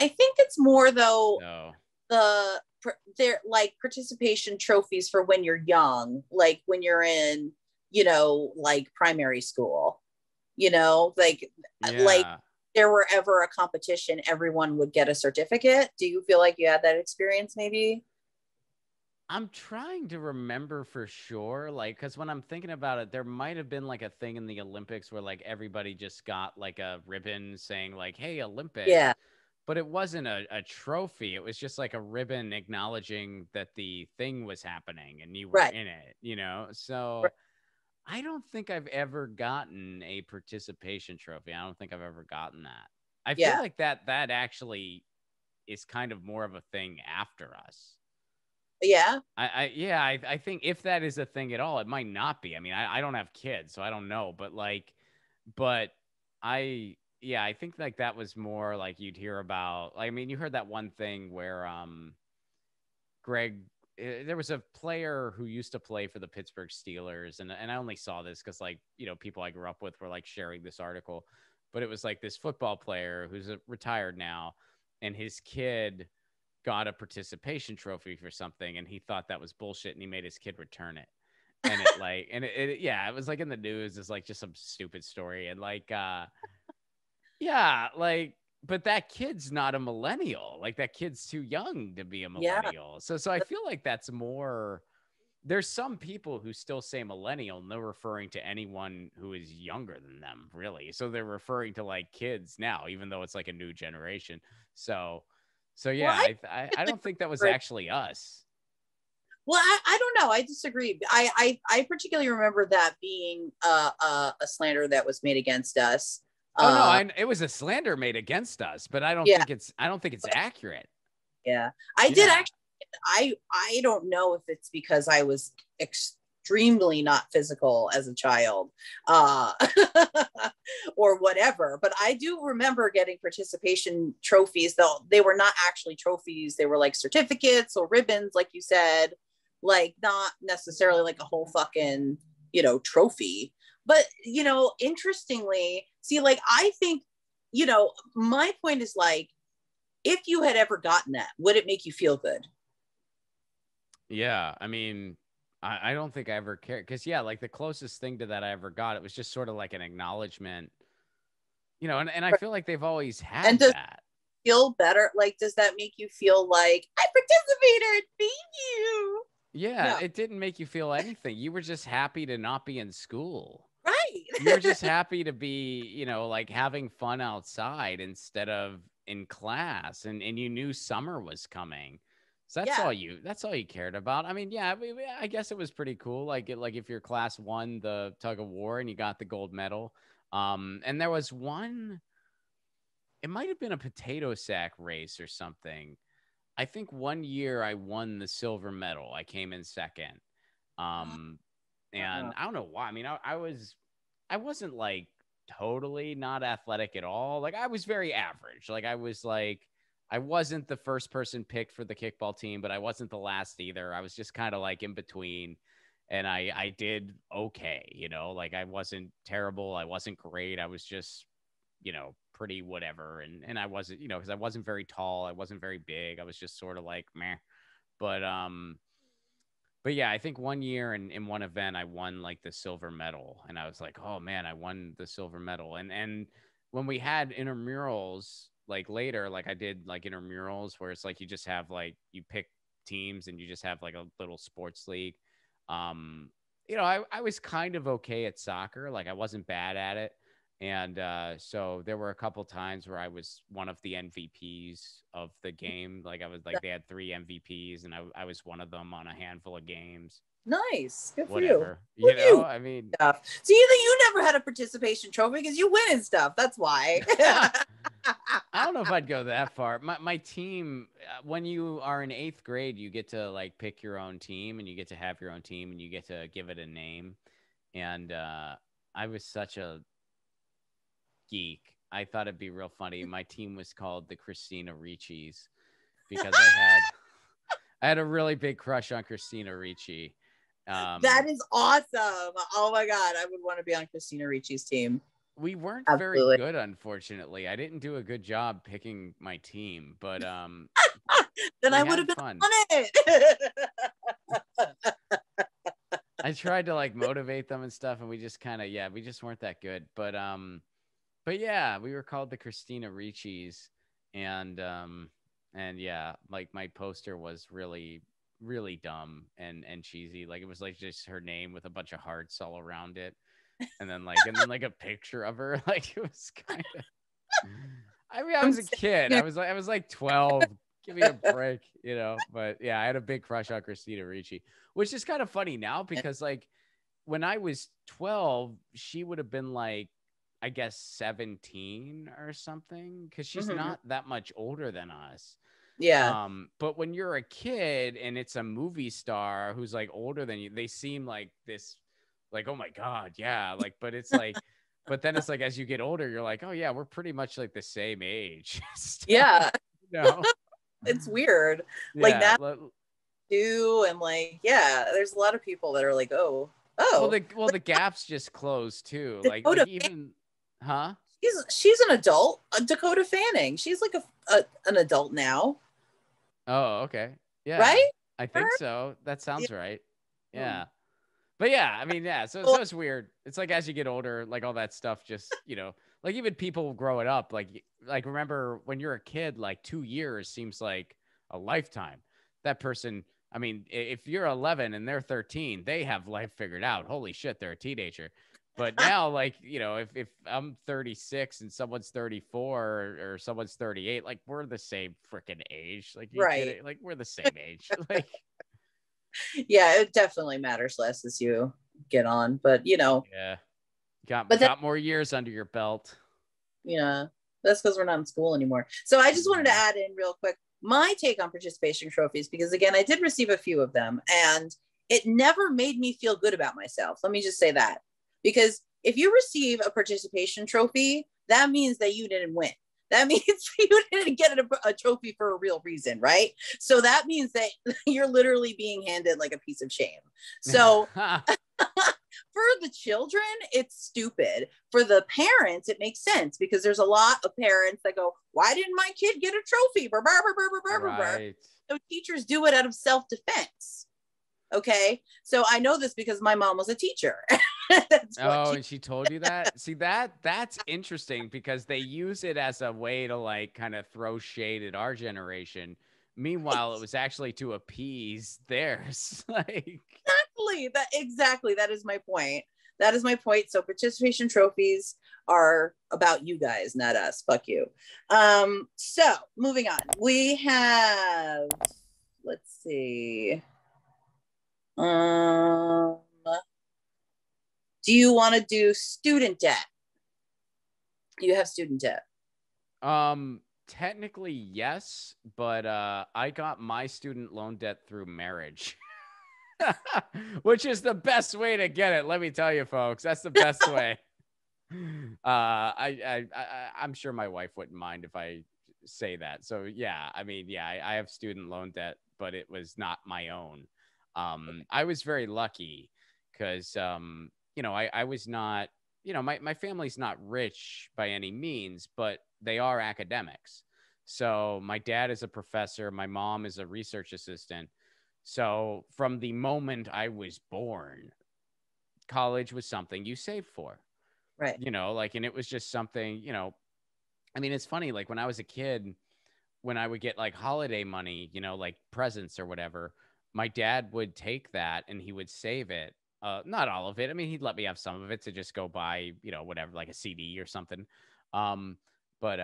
I think it's more though they're like participation trophies for when you're young, like when you're in, like primary school, like there were ever a competition, everyone would get a certificate. Do you feel like you had that experience maybe? I'm trying to remember for sure, like, because when I'm thinking about it, there might have been like a thing in the Olympics where like everybody just got like a ribbon saying like, hey, Olympics. Yeah. But it wasn't a trophy. It was just like a ribbon acknowledging that the thing was happening and you were in it, So I don't think I've ever gotten a participation trophy. I don't think I've ever gotten that. I feel like that actually is kind of more of a thing after us. Yeah. I think if that is a thing at all, it might not be. I mean, I don't have kids, so I don't know. But I think like that was more like you'd hear about. I mean, you heard that one thing where there was a player who used to play for the Pittsburgh Steelers, and I only saw this because like people I grew up with were like sharing this article, but it was like this football player who's retired now, and his kid got a participation trophy for something, and he thought that was bullshit, and he made his kid return it. And it was like in the news. It's like just some stupid story, and like but that kid's not a millennial. Like that kid's too young to be a millennial. So I feel like that's more. There's some people who still say millennial, and they're referring to anyone who is younger than them, really. So they're referring to like kids now, even though it's like a new generation. So yeah, well, I don't think that was actually us. Well, I don't know. I disagree. I particularly remember that being a slander that was made against us. It was a slander made against us, but I don't think it's accurate. Yeah, I did actually. I don't know if it's because I was extremely not physical as a child or whatever, but I do remember getting participation trophies, though they were not actually trophies. They were like certificates or ribbons, like you said, like not necessarily like a whole fucking trophy. But interestingly, see, like I think my point is like, if you had ever gotten that, would it make you feel good? Yeah, I mean, I don't think I ever cared because like the closest thing to that I ever got, it was just sort of like an acknowledgement You know, and I feel like they've always had And does that. feel better? Like, does that make you feel like I participated? Thank you. Yeah, No. it didn't make you feel anything. You were just happy to not be in school. Right. You were just happy to be, you know, like having fun outside instead of in class, and you knew summer was coming. So that's Yeah. all you cared about. I mean, yeah, I guess it was pretty cool. Like if your class won the tug of war and you got the gold medal. And there was one, it might have been a potato sack race or something. I think one year I won the silver medal. I came in second. And I don't know why. I mean, I wasn't like totally not athletic at all. Like I was very average. Like I wasn't the first person picked for the kickball team, but I wasn't the last either. I was just kind of like in between, and I did okay, you know, like I wasn't terrible. I wasn't great. I was just, you know, pretty whatever. And I wasn't, you know, cause I wasn't very tall. I wasn't very big. I was just sort of like, meh. But yeah, I think one year in one event, I won like the silver medal, and I was like, oh man, I won the silver medal. And when we had intramurals, like later, like I did like intramurals where it's like, you just have like, you pick teams and you just have like a little sports league. You know, I was kind of okay at soccer. Like I wasn't bad at it. And so there were a couple times where I was one of the MVPs of the game. Like I was like, they had 3 MVPs and I was one of them on a handful of games. Nice. Good for Whatever. you. You know, I mean, stuff. See, you never had a participation trophy because you win and stuff. That's why. I don't know if I'd go that far. My team, when you are in 8th grade, you get to like pick your own team, and you get to have your own team, and you get to give it a name. And I was such a geek. I thought it'd be real funny. My team was called the Christina Ricci's because I had a really big crush on Christina Ricci. That is awesome. Oh my God. I would want to be on Christina Ricci's team. We weren't Absolutely. very good, unfortunately. I didn't do a good job picking my team, but then I would have been fun. on it. I tried to like motivate them and stuff, and we just kind of, we just weren't that good. But yeah, we were called the Christina Ricci's, and yeah, like my poster was really, really dumb and cheesy. Like it was like just her name with a bunch of hearts all around it. And then like a picture of her. Like it was kind of, I mean, I was a kid. I was like 12. Give me a break, you know. But yeah, I had a big crush on Christina Ricci, which is kind of funny now because like when I was 12, she would have been like, I guess 17 or something, because she's not that much older than us. Yeah. But when you're a kid and it's a movie star who's like older than you, they seem like this, like, oh my God, yeah. Like, but it's like, but then it's like, as you get older, you're like, oh yeah, we're pretty much like the same age. Yeah. No. It's weird. Like that too. And like, yeah, there's a lot of people that are like, oh. Well, the gaps just closed too. Like even, huh? She's an adult. Dakota Fanning. She's like an adult now. Oh, okay. Yeah. Right? I think so. That sounds right. Yeah. But yeah, I mean, yeah. So it's weird. It's like as you get older, like all that stuff just, you know, like even people growing up, like remember when you're a kid, like 2 years seems like a lifetime. That person, I mean, if you're 11 and they're 13, they have life figured out. Holy shit, they're a teenager. But now, like, you know, if I'm 36 and someone's 34 or someone's 38, like we're the same freaking age. Like, right. Like we're the same age. Like, yeah, it definitely matters less as you get on, but you know, yeah, got more years under your belt. Yeah, that's because we're not in school anymore. So I just wanted to add in real quick my take on participation trophies, because again, I did receive a few of them and it never made me feel good about myself. Let me just say that, because if you receive a participation trophy, that means that you didn't win. That means you didn't get a trophy for a real reason, right? So that means that you're literally being handed like a piece of shame. So for the children, it's stupid. For the parents, it makes sense because there's a lot of parents that go, why didn't my kid get a trophy? Right. So teachers do it out of self-defense. Okay. So I know this because my mom was a teacher. That's Oh, and she told you that? See, that's interesting because they use it as a way to like kind of throw shade at our generation. Meanwhile, it was actually to appease theirs. Like exactly. That is my point. That is my point. So participation trophies are about you guys, not us. Fuck you. So moving on. We have, let's see. Do you want to do student debt? Do you have student debt? Technically yes, but I got my student loan debt through marriage. Which is the best way to get it, let me tell you folks. That's the best way. I'm sure my wife wouldn't mind if I say that. So yeah, I mean, yeah, I have student loan debt, but it was not my own. I was very lucky because you know, I was not, you know, my family's not rich by any means, but they are academics. So my dad is a professor, my mom is a research assistant. So from the moment I was born, college was something you saved for. Right. You know, like, and it was just something, you know, I mean, it's funny, like when I was a kid, when I would get like holiday money, you know, like presents or whatever, my dad would take that and he would save it. Not all of it. I mean, he'd let me have some of it to just go buy, you know, whatever, like a CD or something. But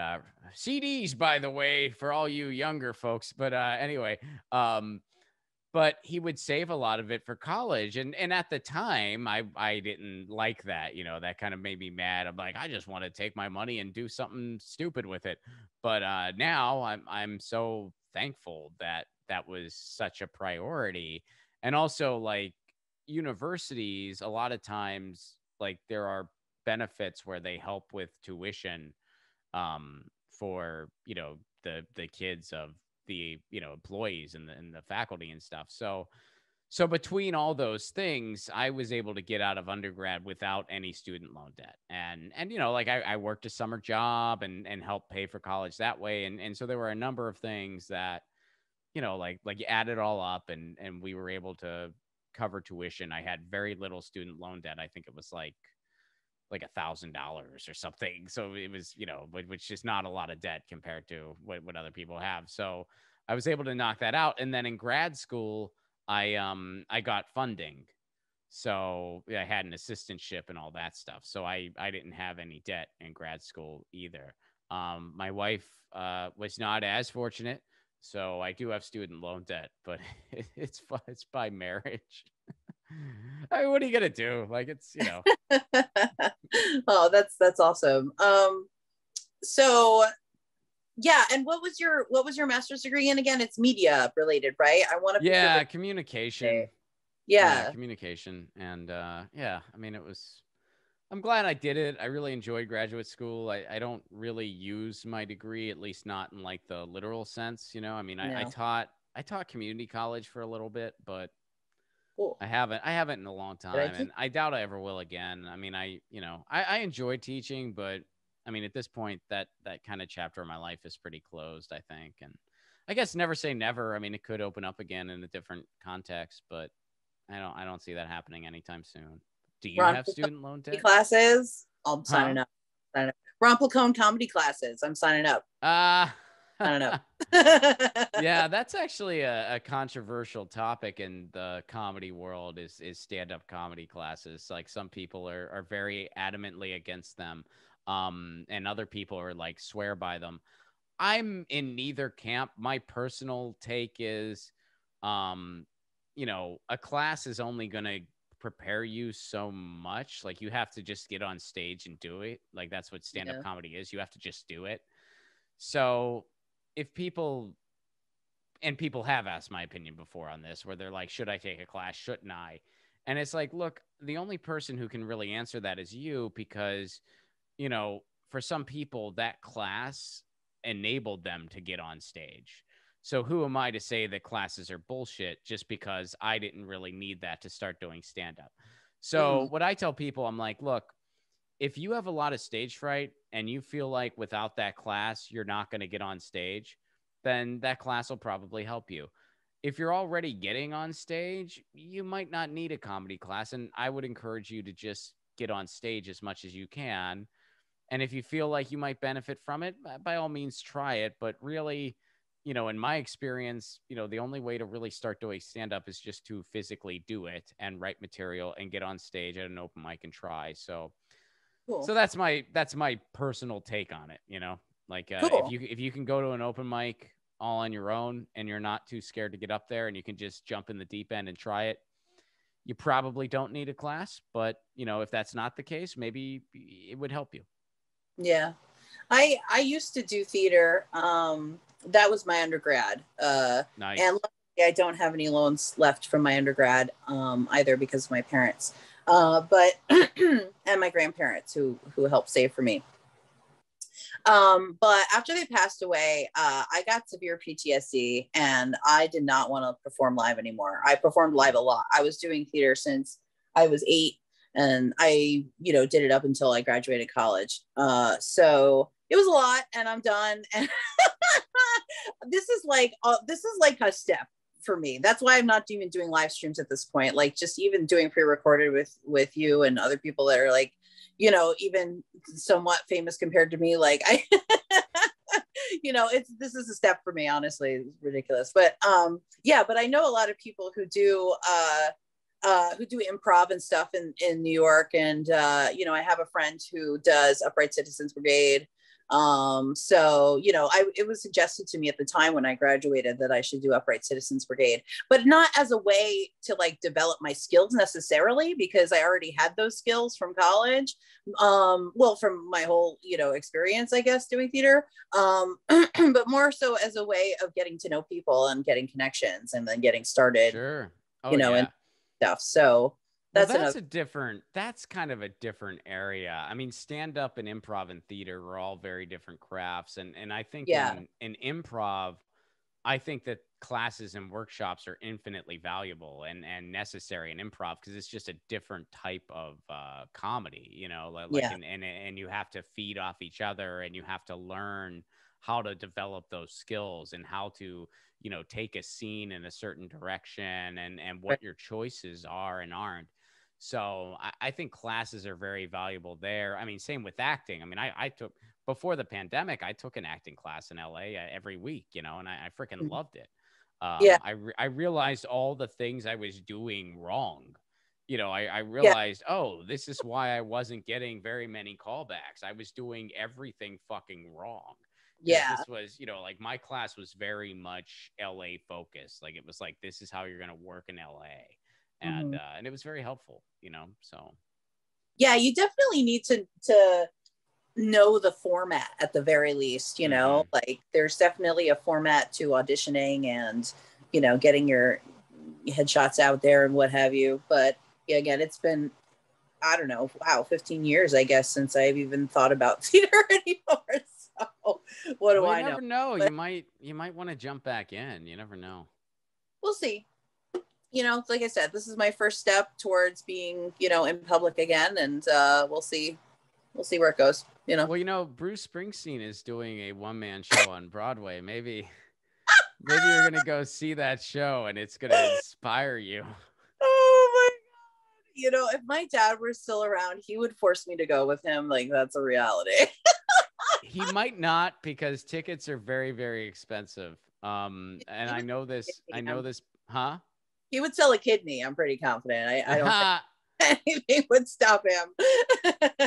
CDs, by the way, for all you younger folks. But anyway, but he would save a lot of it for college. And at the time, I didn't like that. You know, that kind of made me mad. I'm like, I just want to take my money and do something stupid with it. But now I'm so thankful that that was such a priority. And also, like, universities, a lot of times, like, there are benefits where they help with tuition for, you know, the kids of the, you know, employees and the faculty and stuff. So between all those things, I was able to get out of undergrad without any student loan debt. And you know, like I worked a summer job and helped pay for college that way. And so there were a number of things that, you know, like you add it all up and we were able to cover tuition. I had very little student loan debt. I think it was like $1,000 or something. So it was, you know, which is not a lot of debt compared to what other people have. So I was able to knock that out. And then in grad school, I got funding. So I had an assistantship and all that stuff. So I didn't have any debt in grad school either. My wife was not as fortunate. So I do have student loan debt, but it's by marriage. I mean, what are you gonna do? Like, it's, you know. Oh, that's awesome. So yeah, and what was your master's degree in again? It's media related, right? I want to. Yeah, communication. Yeah, communication, and yeah, I mean, I'm glad I did it. I really enjoyed graduate school. I don't really use my degree, at least not in like the literal sense, you know. I mean, I taught community college for a little bit, but cool. I haven't in a long time, and I doubt I ever will again. I mean, I enjoy teaching, but I mean, at this point, that kind of chapter of my life is pretty closed, I think. And I guess never say never. I mean, it could open up again in a different context, but I don't see that happening anytime soon. Do you have student loan debt? Classes? I'm signing up. Ron Placone comedy classes. I'm signing up. I don't know. Yeah, that's actually a controversial topic in the comedy world is stand-up comedy classes. Like, some people are very adamantly against them. And other people are like swear by them. I'm in neither camp. My personal take is, you know, a class is only going to prepare you so much. Like, you have to just get on stage and do it. Like, that's what stand-up comedy is. You have to just do it. So if people have asked my opinion before on this, where they're like, should I take a class? Shouldn't I? And it's like, look, the only person who can really answer that is you, because, you know, for some people that class enabled them to get on stage. So who am I to say that classes are bullshit just because I didn't really need that to start doing stand-up? So what I tell people, I'm like, look, if you have a lot of stage fright and you feel like without that class, you're not going to get on stage, then that class will probably help you. if you're already getting on stage, you might not need a comedy class. And I would encourage you to just get on stage as much as you can. And if you feel like you might benefit from it, by all means, try it. But really, in my experience, the only way to really start doing stand up is just to physically do it and write material and get on stage at an open mic and try. So, Cool. so that's my personal take on it. Like Cool. if you can go to an open mic all on your own and you're not too scared to get up there and you can just jump in the deep end and try it, you probably don't need a class. But if that's not the case, maybe it would help you. Yeah. I used to do theater. That was my undergrad. Nice. And luckily I don't have any loans left from my undergrad either because of my parents. But and my grandparents who helped save for me. But after they passed away, I got severe PTSD and I did not want to perform live anymore. I performed live a lot. I was doing theater since I was 8 and I, did it up until I graduated college. So it was a lot and I'm done. And this is like a step for me. That's why I'm not even doing live streams at this point. Like just even doing pre-recorded with you and other people that are like, even somewhat famous compared to me. Like I, this is a step for me, honestly. It's ridiculous. But but I know a lot of people who do improv and stuff in New York. And, I have a friend who does Upright Citizens Brigade. It was suggested to me at the time when I graduated that I should do Upright Citizens Brigade, but not as a way to like develop my skills necessarily, because I already had those skills from college. From my whole, experience, I guess, doing theater, but more so as a way of getting to know people and getting connections and then getting started, Sure. and stuff. So that's kind of a different area. I mean, stand up and improv and theater are all very different crafts. And I think in improv, I think that classes and workshops are infinitely valuable and necessary in improv because it's just a different type of comedy, and you have to feed off each other and you have to learn how to develop those skills and how to, take a scene in a certain direction and what your choices are and aren't. So I think classes are very valuable there. I mean, same with acting. I mean, I took, before the pandemic, I took an acting class in LA every week, and I freaking loved it. I realized all the things I was doing wrong. I realized, this is why I wasn't getting very many callbacks. I was doing everything fucking wrong. Yeah. This was, like my class was very much LA focused. Like it was like, this is how you're going to work in LA. And it was very helpful, so. Yeah, you definitely need to know the format at the very least, like there's definitely a format to auditioning and, getting your headshots out there and what have you. But again, it's been, I don't know, 15 years, I guess, since I've even thought about theater anymore. So what do I know? You never know. But you might want to jump back in. You never know. We'll see. Like I said, this is my first step towards being, in public again, and we'll see where it goes. Well, Bruce Springsteen is doing a one-man show on Broadway. Maybe you're gonna go see that show, and it's gonna inspire you. Oh my God! If my dad were still around, he would force me to go with him. Like that's a reality. He might not because tickets are very, very expensive. And I know this, huh? He would sell a kidney. I'm pretty confident. I don't think anything would stop him.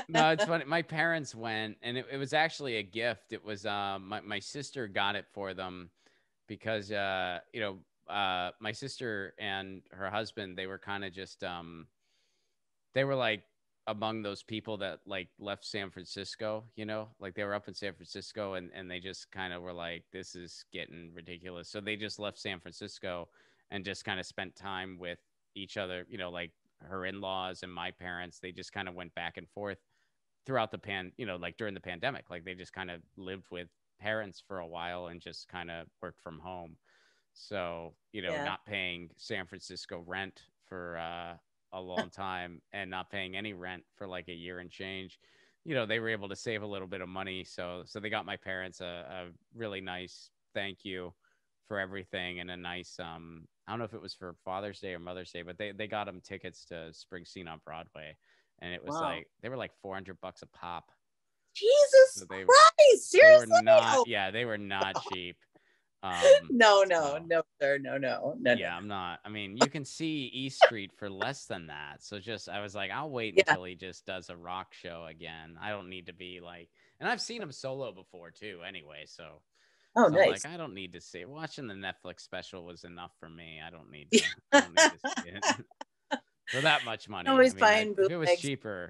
No, it's funny. My parents went, and it was actually a gift. It was my sister got it for them because my sister and her husband, they were kind of just they were like among those people that like left San Francisco, like they were up in San Francisco and they just kind of were like, this is getting ridiculous. So they just left San Francisco and just kind of spent time with each other, like her in-laws and my parents. They just kind of went back and forth throughout the like during the pandemic. Like they just kind of lived with parents for a while and just kind of worked from home. So, not paying San Francisco rent for a long time and not paying any rent for like a year and change, they were able to save a little bit of money. So they got my parents a really nice thank you for everything and a nice I don't know if it was for Father's Day or Mother's Day, but they got him tickets to Springsteen on Broadway, and it was like they were like $400 a pop. Jesus So Christ! Seriously? They were not. Yeah, they were not cheap. No, sir, no. Yeah, I'm not. I mean, you can see East Street for less than that. So I was like, I'll wait until he just does a rock show again. I don't need to be like, and I've seen him solo before too. Anyway, so. Oh, so nice. Like, I don't need to see it. Watching the Netflix special was enough for me. I don't need to see it for that much money. Always find bootlegs. If it was cheaper.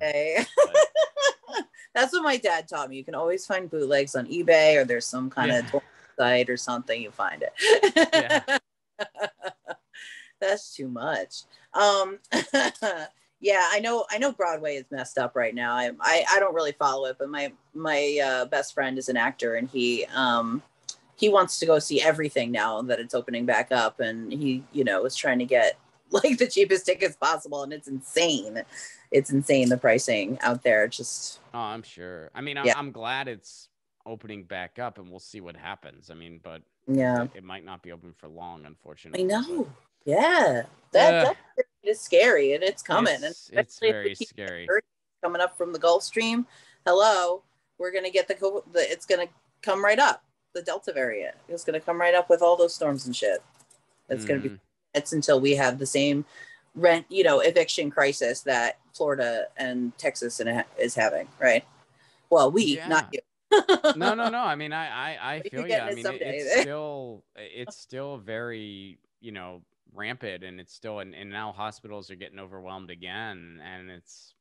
That's what my dad taught me. You can always find bootlegs on eBay, or there's some kind of site or something. You find it. That's too much. Yeah, I know Broadway is messed up right now. I don't really follow it, but my best friend is an actor, and he wants to go see everything now that it's opening back up, and he is trying to get like the cheapest tickets possible, and it's insane. It's insane, the pricing out there. Just I'm sure. I mean, I'm glad it's opening back up, and we'll see what happens. I mean, but it might not be open for long, unfortunately. I know. Yeah, that is scary, and it's coming. It's very scary. Coming up from the Gulf Stream. Hello, we're gonna get it's gonna come right up. The Delta variant is gonna come right up with all those storms and shit. It's gonna be. It's until we have the same rent, eviction crisis that Florida and Texas is having, right? Well, not you. No. I mean, I feel you. I mean, it's still very, rampant, and it's still, and now hospitals are getting overwhelmed again, and it's.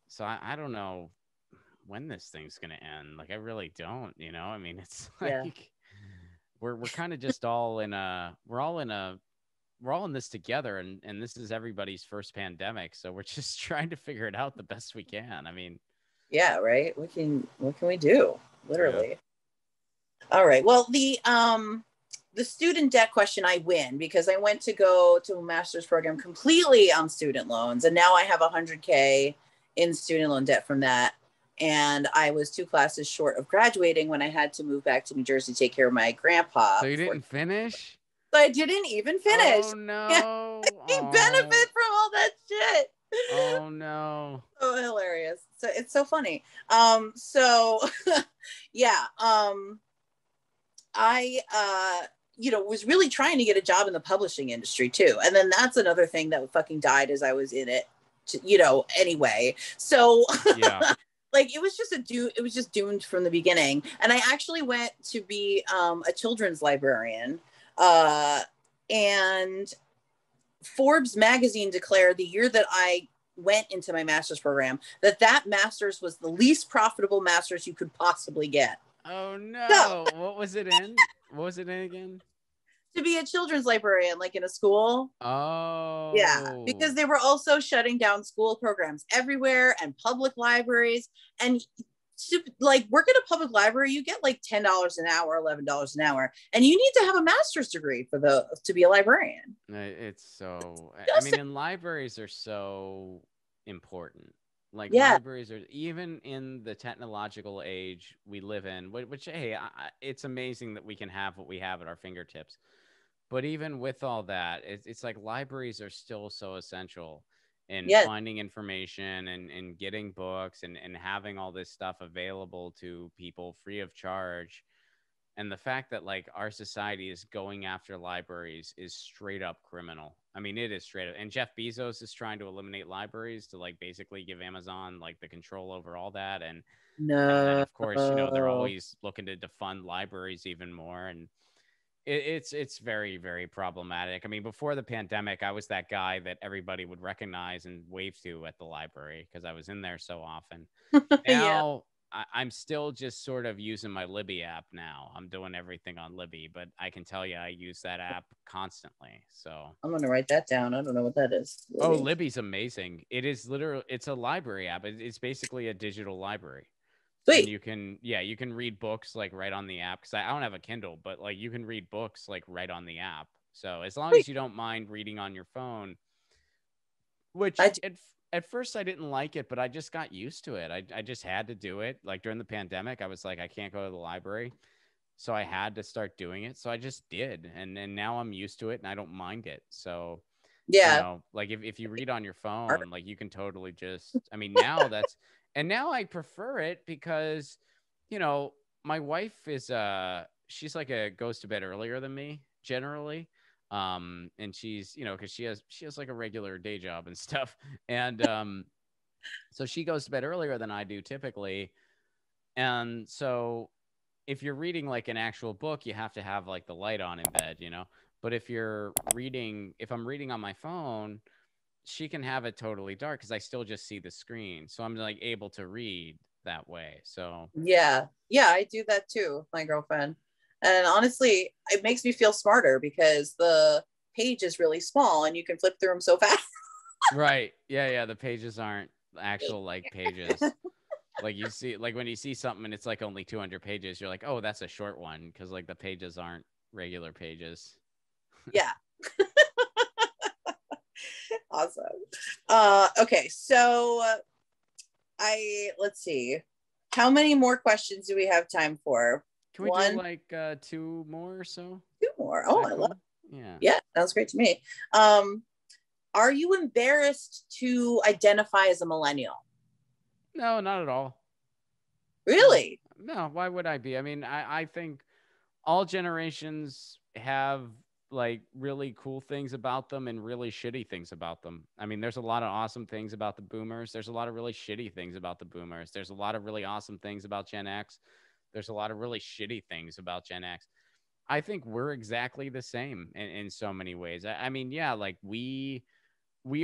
So I don't know when this thing's gonna end. Like, I really don't. I mean, it's like we're kind of just all we're all in this together, and this is everybody's first pandemic, so we're just trying to figure it out the best we can. I mean, yeah, right. What can we do? Literally. All right. Well, the student debt question, I win, because I went to go to a master's program completely on student loans, and now I have $100K in student loan debt from that. And I was 2 classes short of graduating when I had to move back to New Jersey to take care of my grandpa. So you didn't finish? I didn't even finish. Oh no! You benefit from all that shit. Oh no! So hilarious. So it's so funny. Yeah. I was really trying to get a job in the publishing industry too, and then that's another thing that fucking died as I was in it. Anyway. So yeah. Like, it was just doomed from the beginning. And I actually went to be a children's librarian. And Forbes magazine declared the year that I went into my master's program that master's was the least profitable master's you could possibly get. Oh no. What was it in? What was it in again? To be a children's librarian, like in a school. Oh. Yeah, because they were also shutting down school programs everywhere and public libraries. And to like work at a public library, you get like $10 an hour, $11 an hour, and you need to have a master's degree to be a librarian. It's so. I mean, and libraries are so important. Like, libraries are, even in the technological age we live in, which hey, it's amazing that we can have what we have at our fingertips. But even with all that, it's like libraries are still so essential in finding information and getting books and having all this stuff available to people free of charge. And the fact that like our society is going after libraries is straight up criminal. I mean, it is straight up. And Jeff Bezos is trying to eliminate libraries to like basically give Amazon like the control over all that. And of course, they're always looking to defund libraries even more. And it's very, very problematic. I mean, before the pandemic, I was that guy that everybody would recognize and wave to at the library because I was in there so often. Now I'm still just sort of using my Libby app now. I'm doing everything on Libby, but I can tell you I use that app constantly. So I'm going to write that down. I don't know what that is. Libby. Oh, Libby's amazing. It is literally, it's a library app. It's basically a digital library. Sweet. And you can read books like right on the app, because I don't have a Kindle, but like you can read books like right on the app. So as long as you don't mind reading on your phone, which at first I didn't like it, but I just got used to it. I just had to do it. Like during the pandemic, I was like, I can't go to the library. So I had to start doing it. So I just did. And now I'm used to it and I don't mind it. So, Yeah. like if you read on your phone, like you can totally just, I mean, now and now I prefer it because, my wife is, she's like goes to bed earlier than me generally. And she's, cause she has like a regular day job and stuff. And, so she goes to bed earlier than I do typically. And so if you're reading like an actual book, you have to have like the light on in bed, But if I'm reading on my phone, she can have it totally dark because I still just see the screen. So I'm like able to read that way. So yeah, I do that too with my girlfriend. And honestly, it makes me feel smarter because the page is really small and you can flip through them so fast. right. Yeah. The pages aren't actual like pages. Like you see, like when you see something and it's like only 200 pages, you're like, oh, that's a short one because like the pages aren't regular pages. Yeah. Awesome. Okay, so let's see. How many more questions do we have time for? Can we do like 2 more or so? 2 more. Oh, I love. Yeah. Yeah, sounds great to me. Are you embarrassed to identify as a millennial? No, not at all. Really? No, why would I be? I mean, I think all generations have like really cool things about them and really shitty things about them. I mean, there's a lot of awesome things about the boomers. There's a lot of really shitty things about the boomers. There's a lot of really awesome things about Gen X. There's a lot of really shitty things about Gen X. I think we're exactly the same in so many ways. I mean, yeah, like we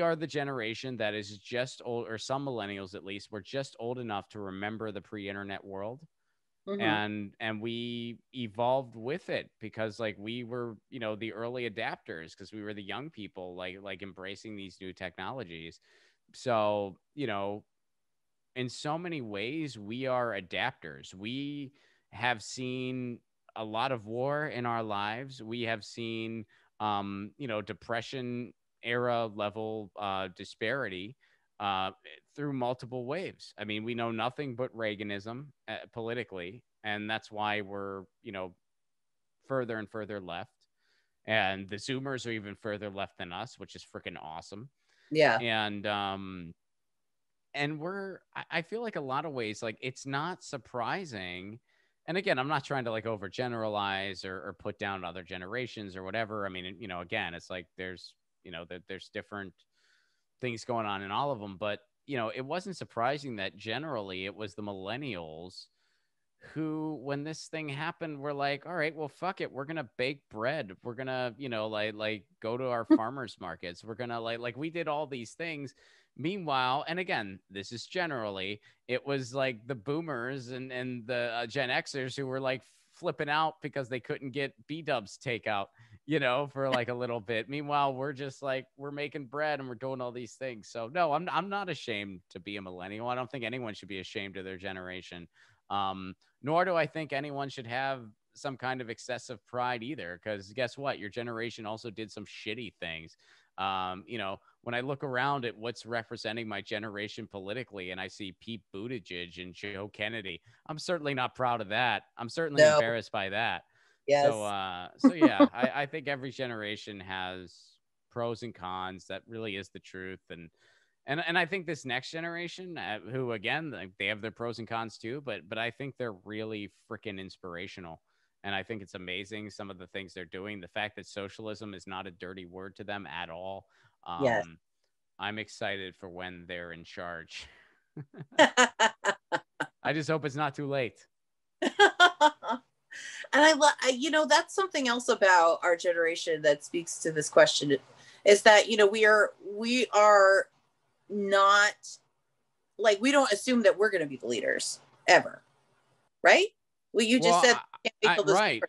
are the generation that is just old, or some millennials at least, were just old enough to remember the pre-internet world. And we evolved with it because like we were, the early adapters because we were the young people like embracing these new technologies. So, in so many ways, we are adapters. We have seen a lot of war in our lives. We have seen, depression era level disparity through multiple waves. I mean, we know nothing but Reaganism politically, and that's why we're, further and further left. And the Zoomers are even further left than us, which is freaking awesome. Yeah. And I feel like a lot of ways, like it's not surprising. And again, I'm not trying to like overgeneralize or put down other generations or whatever. I mean, again, it's like there's different things going on in all of them. But, it wasn't surprising that generally it was the millennials who, when this thing happened, were like, all right, well, fuck it. We're going to bake bread. We're going to, like go to our farmers markets. We're going to like we did all these things. Meanwhile, and again, this is generally, it was like the boomers and the Gen Xers who were like flipping out because they couldn't get B-dubs takeout, for like a little bit. Meanwhile, we're just like, we're making bread and we're doing all these things. So no, I'm not ashamed to be a millennial. I don't think anyone should be ashamed of their generation. Nor do I think anyone should have some kind of excessive pride either, because guess what? Your generation also did some shitty things. When I look around at what's representing my generation politically and I see Pete Buttigieg and Joe Kennedy, I'm certainly not proud of that. I'm certainly embarrassed by that. Yes. So yeah, I think every generation has pros and cons. That really is the truth. And I think this next generation, who again, they have their pros and cons too, but I think they're really freaking inspirational. And I think it's amazing some of the things they're doing. The fact that socialism is not a dirty word to them at all. Yes. I'm excited for when they're in charge. I just hope it's not too late. And that's something else about our generation that speaks to this question, is that, we are not, like, we don't assume that we're going to be the leaders ever. Right? Well, you just said, right.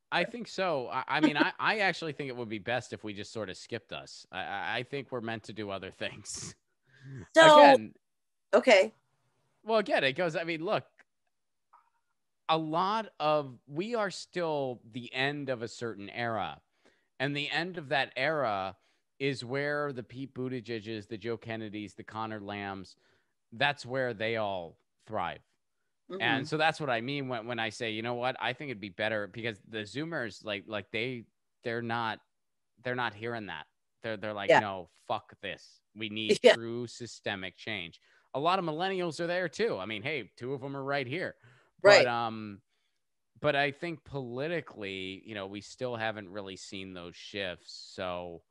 I think so. I mean, I actually think it would be best if we just sort of skipped us. I think we're meant to do other things. So, again, okay. Well, again, it goes, I mean, look, we are still the end of a certain era. And the end of that era is where the Pete Buttigiegs, the Joe Kennedys, the Connor Lambs, that's where they all thrive. And so that's what I mean when I say, you know what, I think it'd be better because the Zoomers, like they're not hearing that. They're like, Yeah. no, fuck this. We need Yeah. true systemic change. A lot of millennials are there too. I mean, hey, two of them are right here. Right. But I think politically, you know, we still haven't really seen those shifts. So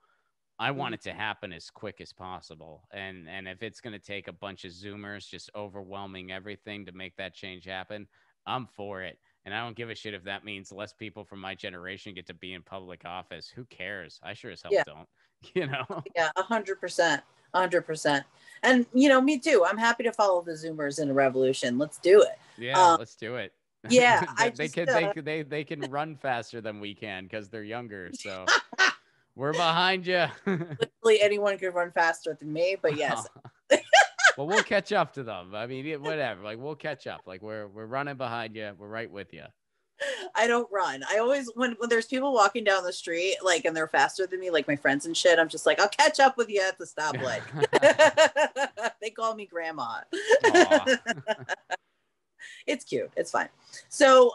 I want it to happen as quick as possible. And if it's going to take a bunch of Zoomers just overwhelming everything to make that change happen, I'm for it. And I don't give a shit if that means less people from my generation get to be in public office. Who cares? I sure as hell don't, you know? Yeah, 100%. 100%. And, you know, me too. I'm happy to follow the Zoomers in a revolution. Let's do it. Yeah, let's do it. Yeah. they can run faster than we can because they're younger. So we're behind you. Literally anyone could run faster than me, but yes. Well, we'll catch up to them. I mean, whatever. Like, we'll catch up. Like, we're running behind you. We're right with you. I don't run. I always, when there's people walking down the street, like, and they're faster than me, like my friends and shit, I'm just like, I'll catch up with you at the stoplight. They call me grandma. It's cute. It's fine. So,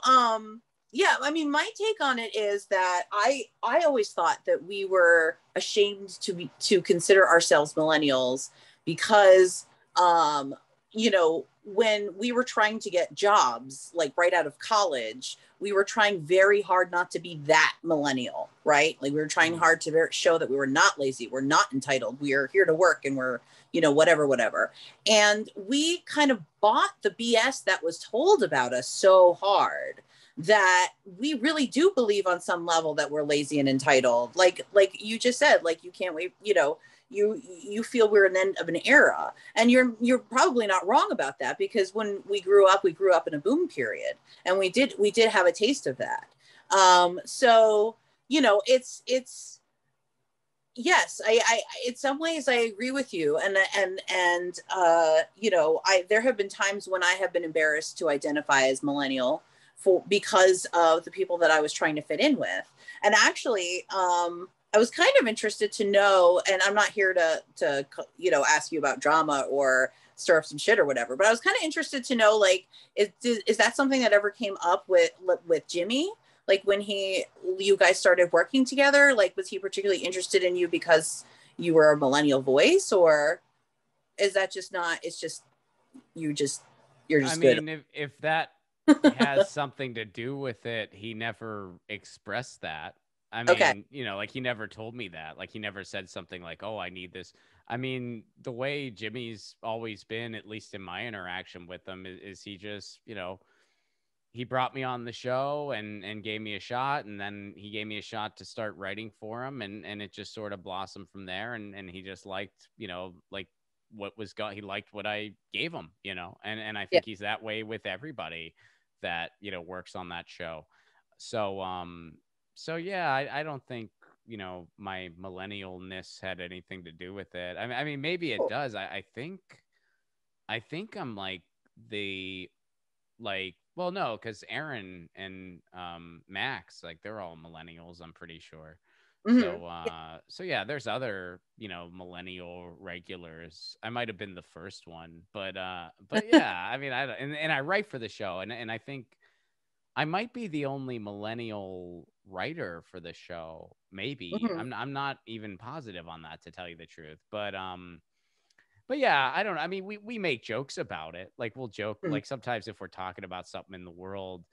yeah, I mean, my take on it is that I always thought that we were ashamed to consider ourselves millennials because, you know, when we were trying to get jobs, like right out of college, we were trying very hard not to be that millennial, right? Like we were trying hard to show that we were not lazy, we're not entitled, we are here to work, and we're, you know, whatever. And we kind of bought the BS that was told about us so hard that we really do believe on some level that we're lazy and entitled. Like you just said, like, you can't wait, you know, you feel we're an end of an era, and you're probably not wrong about that, because when we grew up in a boom period, and we did have a taste of that. So, you know, it's yes, I in some ways I agree with you, and you know, there have been times when I have been embarrassed to identify as millennial because of the people that I was trying to fit in with. And actually, I was kind of interested to know, and I'm not here to you know, ask you about drama or stir up some shit or whatever, but I was kind of interested to know, like, is that something that ever came up with Jimmy? Like when you guys started working together, like, was he particularly interested in you because you were a millennial voice, or is that just not, it's just, you're just I good? mean, if that has something to do with it, he never expressed that. I mean, okay. You know, like, he never told me that. Like, he never said something like, oh, I need this. I mean, the way Jimmy's always been, at least in my interaction with him, is he just, you know, he brought me on the show and gave me a shot, and then he gave me a shot to start writing for him, and it just sort of blossomed from there, and he just liked, you know, like he liked what I gave him, you know, and I think he's that way with everybody that, you know, works on that show. So yeah, I don't think, you know, my millennialness had anything to do with it. I mean maybe it does. I think I'm like well, no, because Aaron and Max, like, they're all millennials, I'm pretty sure. So yeah, there's other, you know, millennial regulars. I might have been the first one, but yeah, I mean, and I write for the show, and I think I might be the only millennial writer for the show. Maybe I'm not even positive on that, to tell you the truth, but yeah, I don't know. I mean, we make jokes about it. Like, we'll joke, like, sometimes if we're talking about something in the world,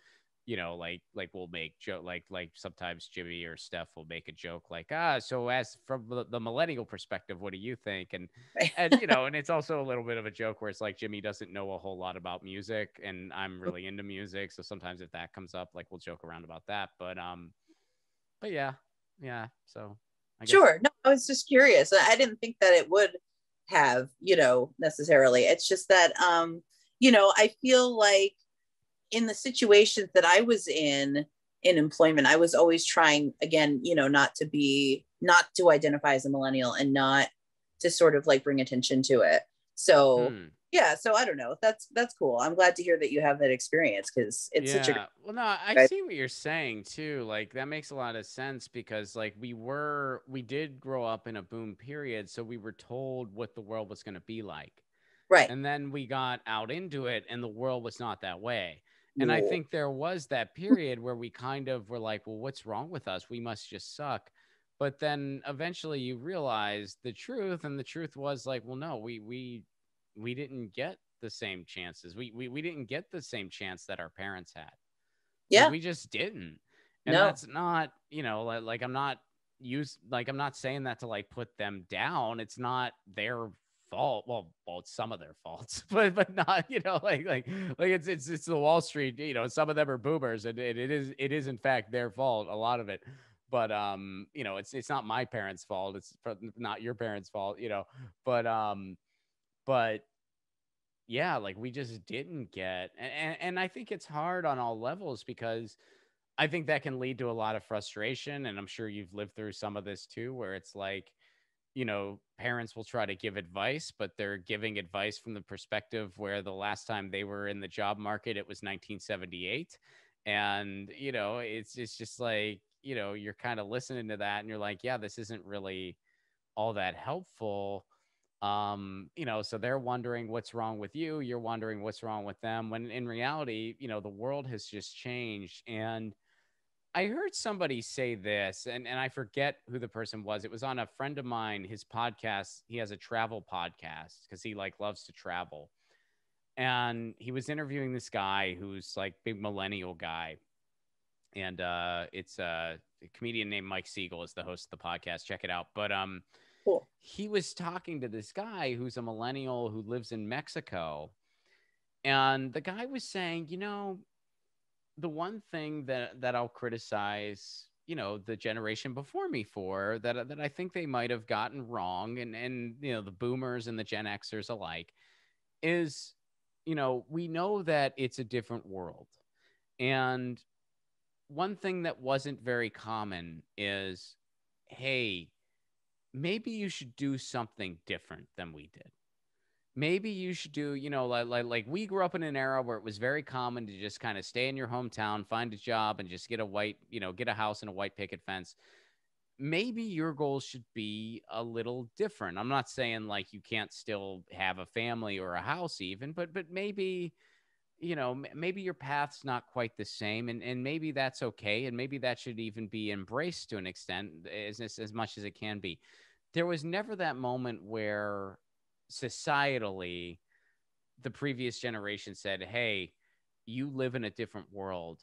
you know, like we'll make joke, like sometimes Jimmy or Steph will make a joke like, so as from the millennial perspective, what do you think? And you know, and it's also a little bit of a joke where it's like Jimmy doesn't know a whole lot about music, and I'm really into music, so sometimes if that comes up, like, we'll joke around about that. But yeah. So I guess. Sure. No, I was just curious. I didn't think that it would have, you know, necessarily. It's just that you know, I feel like in the situations that I was in employment, I was always trying, again, you know, not to identify as a millennial, and not to sort of like bring attention to it. So yeah, so I don't know. That's cool. I'm glad to hear that you have that experience, because it's such a well, no, I see what you're saying too. Like, that makes a lot of sense, because like we did grow up in a boom period, so we were told what the world was going to be like. Right. And then we got out into it and the world was not that way. And I No. think there was that period where we kind of were like, well, what's wrong with us? We must just suck. But then eventually you realize the truth, and the truth was like, well, no, we didn't get the same chances. We didn't get the same chance that our parents had. Yeah. Like, we just didn't. And No. that's not, like I'm not I'm not saying that to like put them down. It's not their fault. Well, it's some of their faults, but not, like it's the Wall Street, some of them are boomers, and it is in fact their fault, a lot of it. But it's not my parents' fault. It's not your parents' fault, but yeah, like we just didn't get, and I think it's hard on all levels, because I think that can lead to a lot of frustration. And I'm sure you've lived through some of this too, where it's like, parents will try to give advice, but they're giving advice from the perspective where the last time they were in the job market, it was 1978. And, it's just like, you're kind of listening to that and you're like, yeah, this isn't really all that helpful. So they're wondering what's wrong with you. You're wondering what's wrong with them, when in reality, the world has just changed. And I heard somebody say this, and I forget who the person was. It was on a friend of mine, his podcast. He has a travel podcast because he like loves to travel. And he was interviewing this guy who's like big millennial guy. And it's a comedian named Mike Siegel is the host of the podcast. Check it out. But Cool. he was talking to this guy who's a millennial who lives in Mexico. And the guy was saying, the one thing that I'll criticize, the generation before me for, that I think they might have gotten wrong, and the boomers and the Gen Xers alike, is, we know that it's a different world. And one thing that wasn't very common is, hey, maybe you should do something different than we did. Maybe you should do, like we grew up in an era where it was very common to just kind of stay in your hometown, find a job, and just get get a house and a white picket fence. Maybe your goals should be a little different. I'm not saying like you can't still have a family or a house even, but maybe, maybe your path's not quite the same, and maybe that's okay. And maybe that should even be embraced to an extent, as much as it can be. There was never that moment where societally the previous generation said, hey, you live in a different world,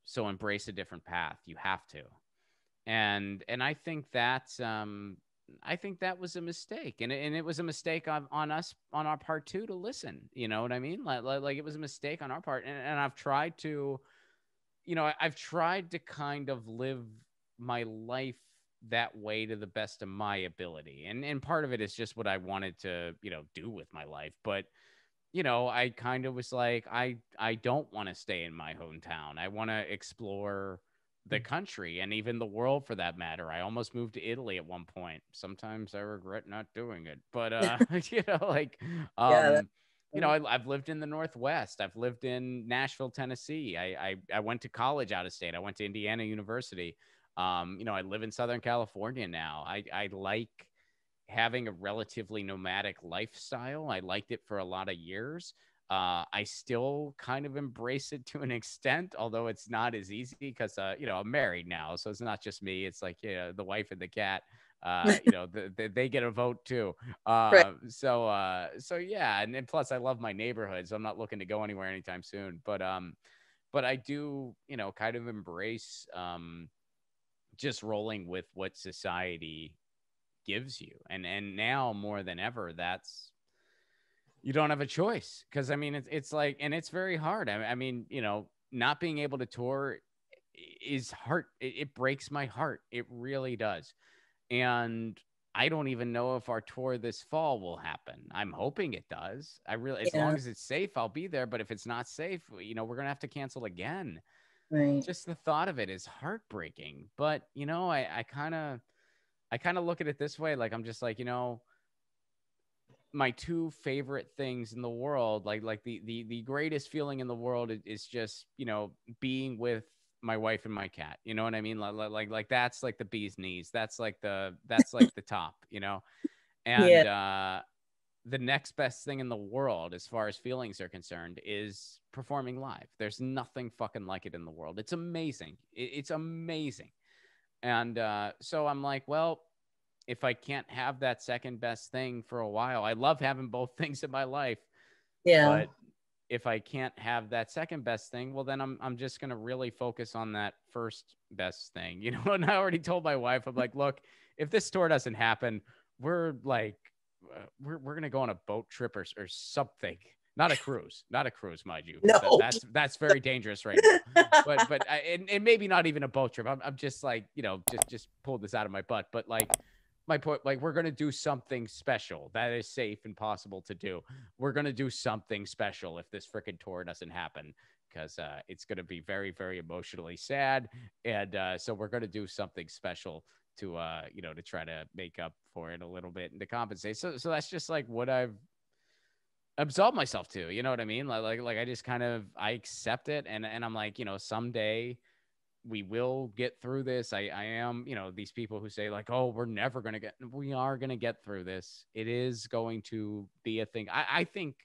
so embrace a different path. You have to. And I think that's I think that was a mistake, and it was a mistake on us, on our part too, to listen. You know what I mean? Like it was a mistake on our part, and I've tried to, I've tried to kind of live my life that way to the best of my ability, and part of it is just what I wanted to do with my life. But I kind of was like, I don't want to stay in my hometown. I want to explore the country, and even the world for that matter. I almost moved to Italy at one point. Sometimes I regret not doing it, but I've lived in the Northwest. I've lived in Nashville, Tennessee. I went to college out of state. I went to Indiana University. I live in Southern California now. I like having a relatively nomadic lifestyle. I liked it for a lot of years. I still kind of embrace it to an extent, although it's not as easy because, I'm married now. So it's not just me. It's like, the wife and the cat, they get a vote too. Right. So yeah. And then plus I love my neighborhood, so I'm not looking to go anywhere anytime soon. But I do, kind of embrace, just rolling with what society gives you. And now more than ever, you don't have a choice. Cause I mean, it's like, and it's very hard. I mean, not being able to tour is hard. It breaks my heart. It really does. And I don't even know if our tour this fall will happen. I'm hoping it does. As long as it's safe, I'll be there. But if it's not safe, we're going to have to cancel again. Right. Just the thought of it is heartbreaking. But, I kind of look at it this way. Like, I'm just like, my two favorite things in the world, like the greatest feeling in the world is just, being with my wife and my cat. You know what I mean? Like that's like the bee's knees. That's like the top, and, the next best thing in the world, as far as feelings are concerned, is performing live. There's nothing fucking like it in the world. It's amazing. It's amazing. And so I'm like, well, if I can't have that second best thing for a while, I love having both things in my life. Yeah. But if I can't have that second best thing, well, then I'm just going to really focus on that first best thing, you know? And I already told my wife, I'm like, look, if this tour doesn't happen, we're like, we're going to go on a boat trip or something. Not a cruise, mind you. No. That's very dangerous right now. But and maybe not even a boat trip. I'm just like, you know, just pulled this out of my butt. But like, my point, like, we're going to do something special that is safe and possible to do. We're going to do something special if this freaking tour doesn't happen, because it's going to be very, very emotionally sad. And so we're going to do something special to, you know, to try to make up for it a little bit and to compensate. So that's just like what I've absolved myself to, you know what I mean? Like I just kind of, I accept it. And I'm like, you know, someday we will get through this. I am, you know, these people who say like, oh, we are going to get through this. It is going to be a thing. I think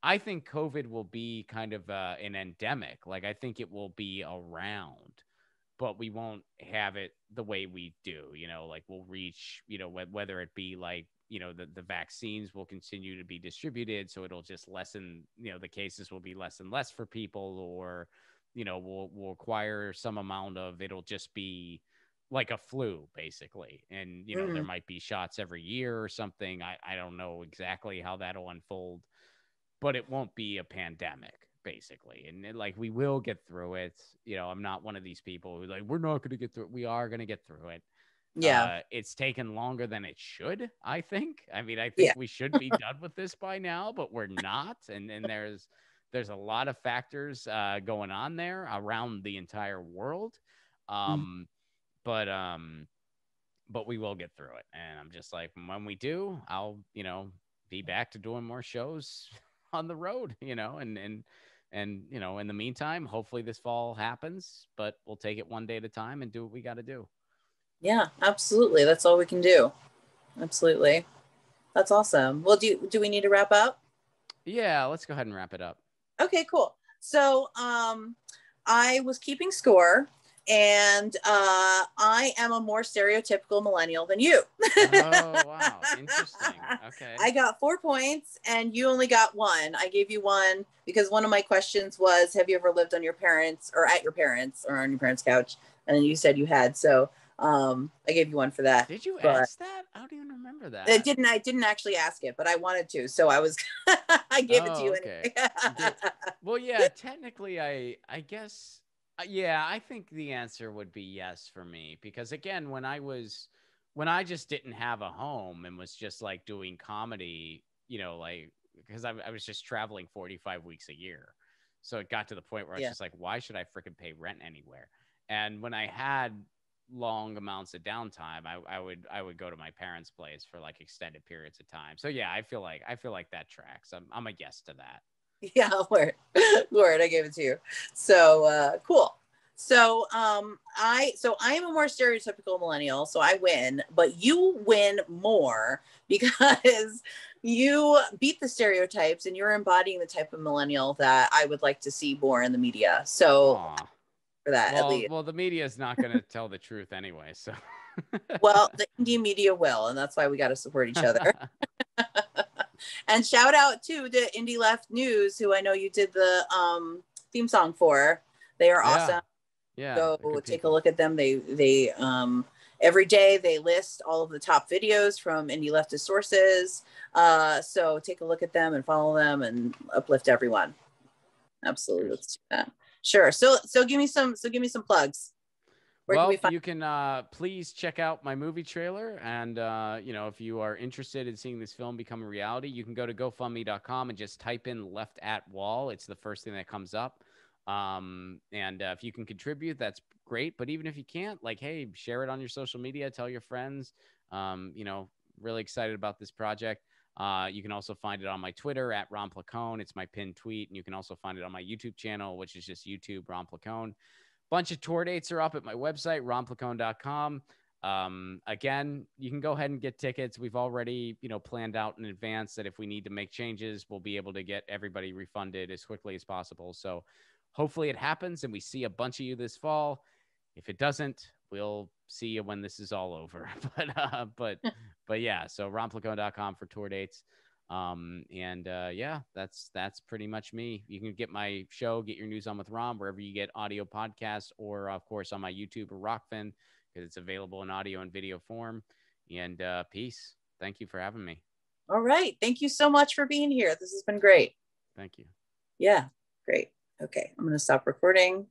COVID will be kind of an endemic. Like, I think it will be around, but we won't have it the way we do, you know, like we'll reach, you know, whether it be like, you know, the vaccines will continue to be distributed. So it'll just lessen, you know, the cases will be less and less for people, or, you know, we'll require some amount of, it'll just be like a flu basically. And, you know, there might be shots every year or something. I don't know exactly how that'll unfold, but it won't be a pandemic basically. And like, we will get through it. You know, I'm not one of these people who like, we're not going to get through it. We are going to get through it. Yeah. It's taken longer than it should, I think. I mean, I think we should be done with this by now, but we're not. And there's a lot of factors going on there around the entire world. But we will get through it. And I'm just like, when we do, I'll, you know, be back to doing more shows on the road, you know, and you know, in the meantime, hopefully this fall happens, but we'll take it one day at a time and do what we got to do. Yeah, absolutely. That's all we can do. Absolutely. That's awesome. Well, do we need to wrap up? Yeah, let's go ahead and wrap it up. Okay, cool. So I was keeping score, and I am a more stereotypical millennial than you. Oh, wow. Interesting. Okay. I got 4 points and you only got 1. I gave you 1 because one of my questions was, have you ever lived on your parents or at your parents or on your parents' couch? And then you said you had. So I gave you 1 for that. Did you ask that? I don't even remember that. I didn't actually ask it, but I wanted to. So I was, I gave it to you. Okay. Anyway. Well, yeah, technically I guess, yeah, I think the answer would be yes for me, because again, when I just didn't have a home and was just like doing comedy, you know, like, because I was just traveling 45 weeks a year. So it got to the point where I was just like, why should I freaking pay rent anywhere? And when I had long amounts of downtime, I would go to my parents' place for like extended periods of time. So yeah, I feel like that tracks. I'm a yes to that. Yeah, word. I gave it to you. So cool. So I am a more stereotypical millennial, so I win, but you win more because you beat the stereotypes and you're embodying the type of millennial that I would like to see more in the media. So Aww. For that, at least. Well, the media is not going to tell the truth anyway, so. Well, the indie media will, and that's why we got to support each other. And shout out to the Indie Left News, who I know you did the theme song for. They are awesome. Yeah. Go take a look at them. They every day they list all of the top videos from indie leftist sources. So take a look at them and follow them and uplift everyone. Absolutely. Let's do that. Sure. So give me some plugs. Where well, can we find- you can please check out my movie trailer. And, you know, if you are interested in seeing this film become a reality, you can go to GoFundMe.com and just type in Left at Wall. It's the first thing that comes up. And if you can contribute, that's great. But even if you can't, like, hey, share it on your social media, tell your friends. You know, really excited about this project. You can also find it on my Twitter at Ron Placone. It's my pinned tweet. And you can also find it on my YouTube channel, which is just YouTube Ron Placone. Bunch of tour dates are up at my website, ronplacone.com. Again, you can go ahead and get tickets. We've already, planned out in advance that if we need to make changes, we'll be able to get everybody refunded as quickly as possible. So hopefully it happens and we see a bunch of you this fall. If it doesn't, we'll see you when this is all over. But yeah, so ronplacone.com for tour dates. Yeah, that's pretty much me. You can get my show, Get Your News On with Ron, wherever you get audio podcasts, or of course on my YouTube or Rockfin, because it's available in audio and video form. And peace. Thank you for having me. All right. Thank you so much for being here. This has been great. Thank you. Yeah, great. Okay, I'm going to stop recording.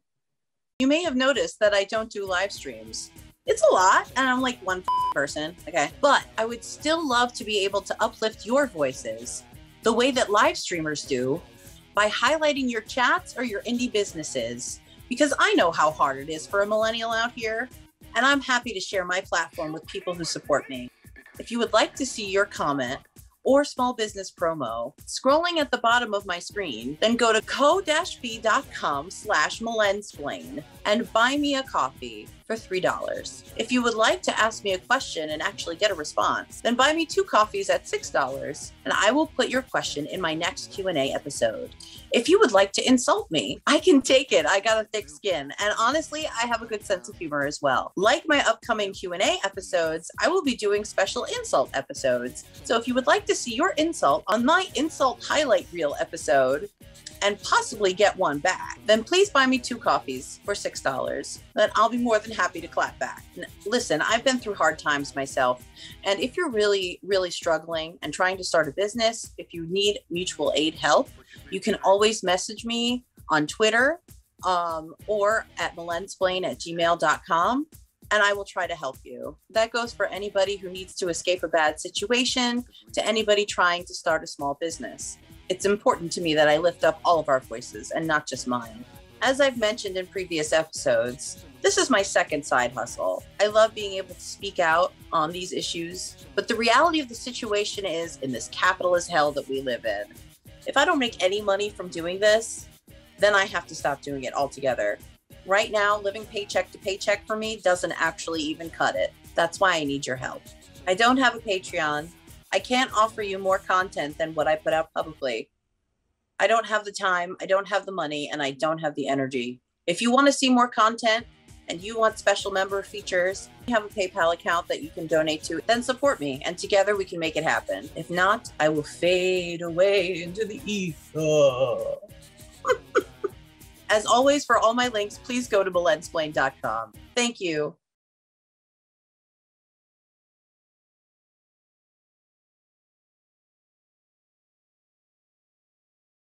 You may have noticed that I don't do live streams. It's a lot, and I'm like one person, okay? But I would still love to be able to uplift your voices the way that live streamers do, by highlighting your chats or your indie businesses, because I know how hard it is for a millennial out here, and I'm happy to share my platform with people who support me. If you would like to see your comment or small business promo scrolling at the bottom of my screen, then go to ko-fi.com/Millennsplain and buy me a coffee for $3. If you would like to ask me a question and actually get a response, then buy me 2 coffees at $6, and I will put your question in my next Q&A episode. If you would like to insult me, I can take it. I got a thick skin. And honestly, I have a good sense of humor as well. Like my upcoming Q&A episodes, I will be doing special insult episodes. So if you would like to see your insult on my insult highlight reel episode, and possibly get one back, then please buy me 2 coffees for $6. Then I'll be more than happy to clap back. Listen, I've been through hard times myself. And if you're really, really struggling and trying to start a business, if you need mutual aid help, you can always message me on Twitter or at millennsplain@gmail.com. And I will try to help you. That goes for anybody who needs to escape a bad situation, to anybody trying to start a small business. It's important to me that I lift up all of our voices and not just mine. As I've mentioned in previous episodes, this is my second side hustle. I love being able to speak out on these issues, but the reality of the situation is, in this capitalist hell that we live in, if I don't make any money from doing this, then I have to stop doing it altogether. Right now, living paycheck to paycheck for me doesn't actually even cut it. That's why I need your help. I don't have a Patreon. I can't offer you more content than what I put out publicly. I don't have the time, I don't have the money, and I don't have the energy. If you want to see more content and you want special member features, you have a PayPal account that you can donate to, then support me, and together we can make it happen. If not, I will fade away into the ether. As always, for all my links, please go to millennsplain.com. Thank you.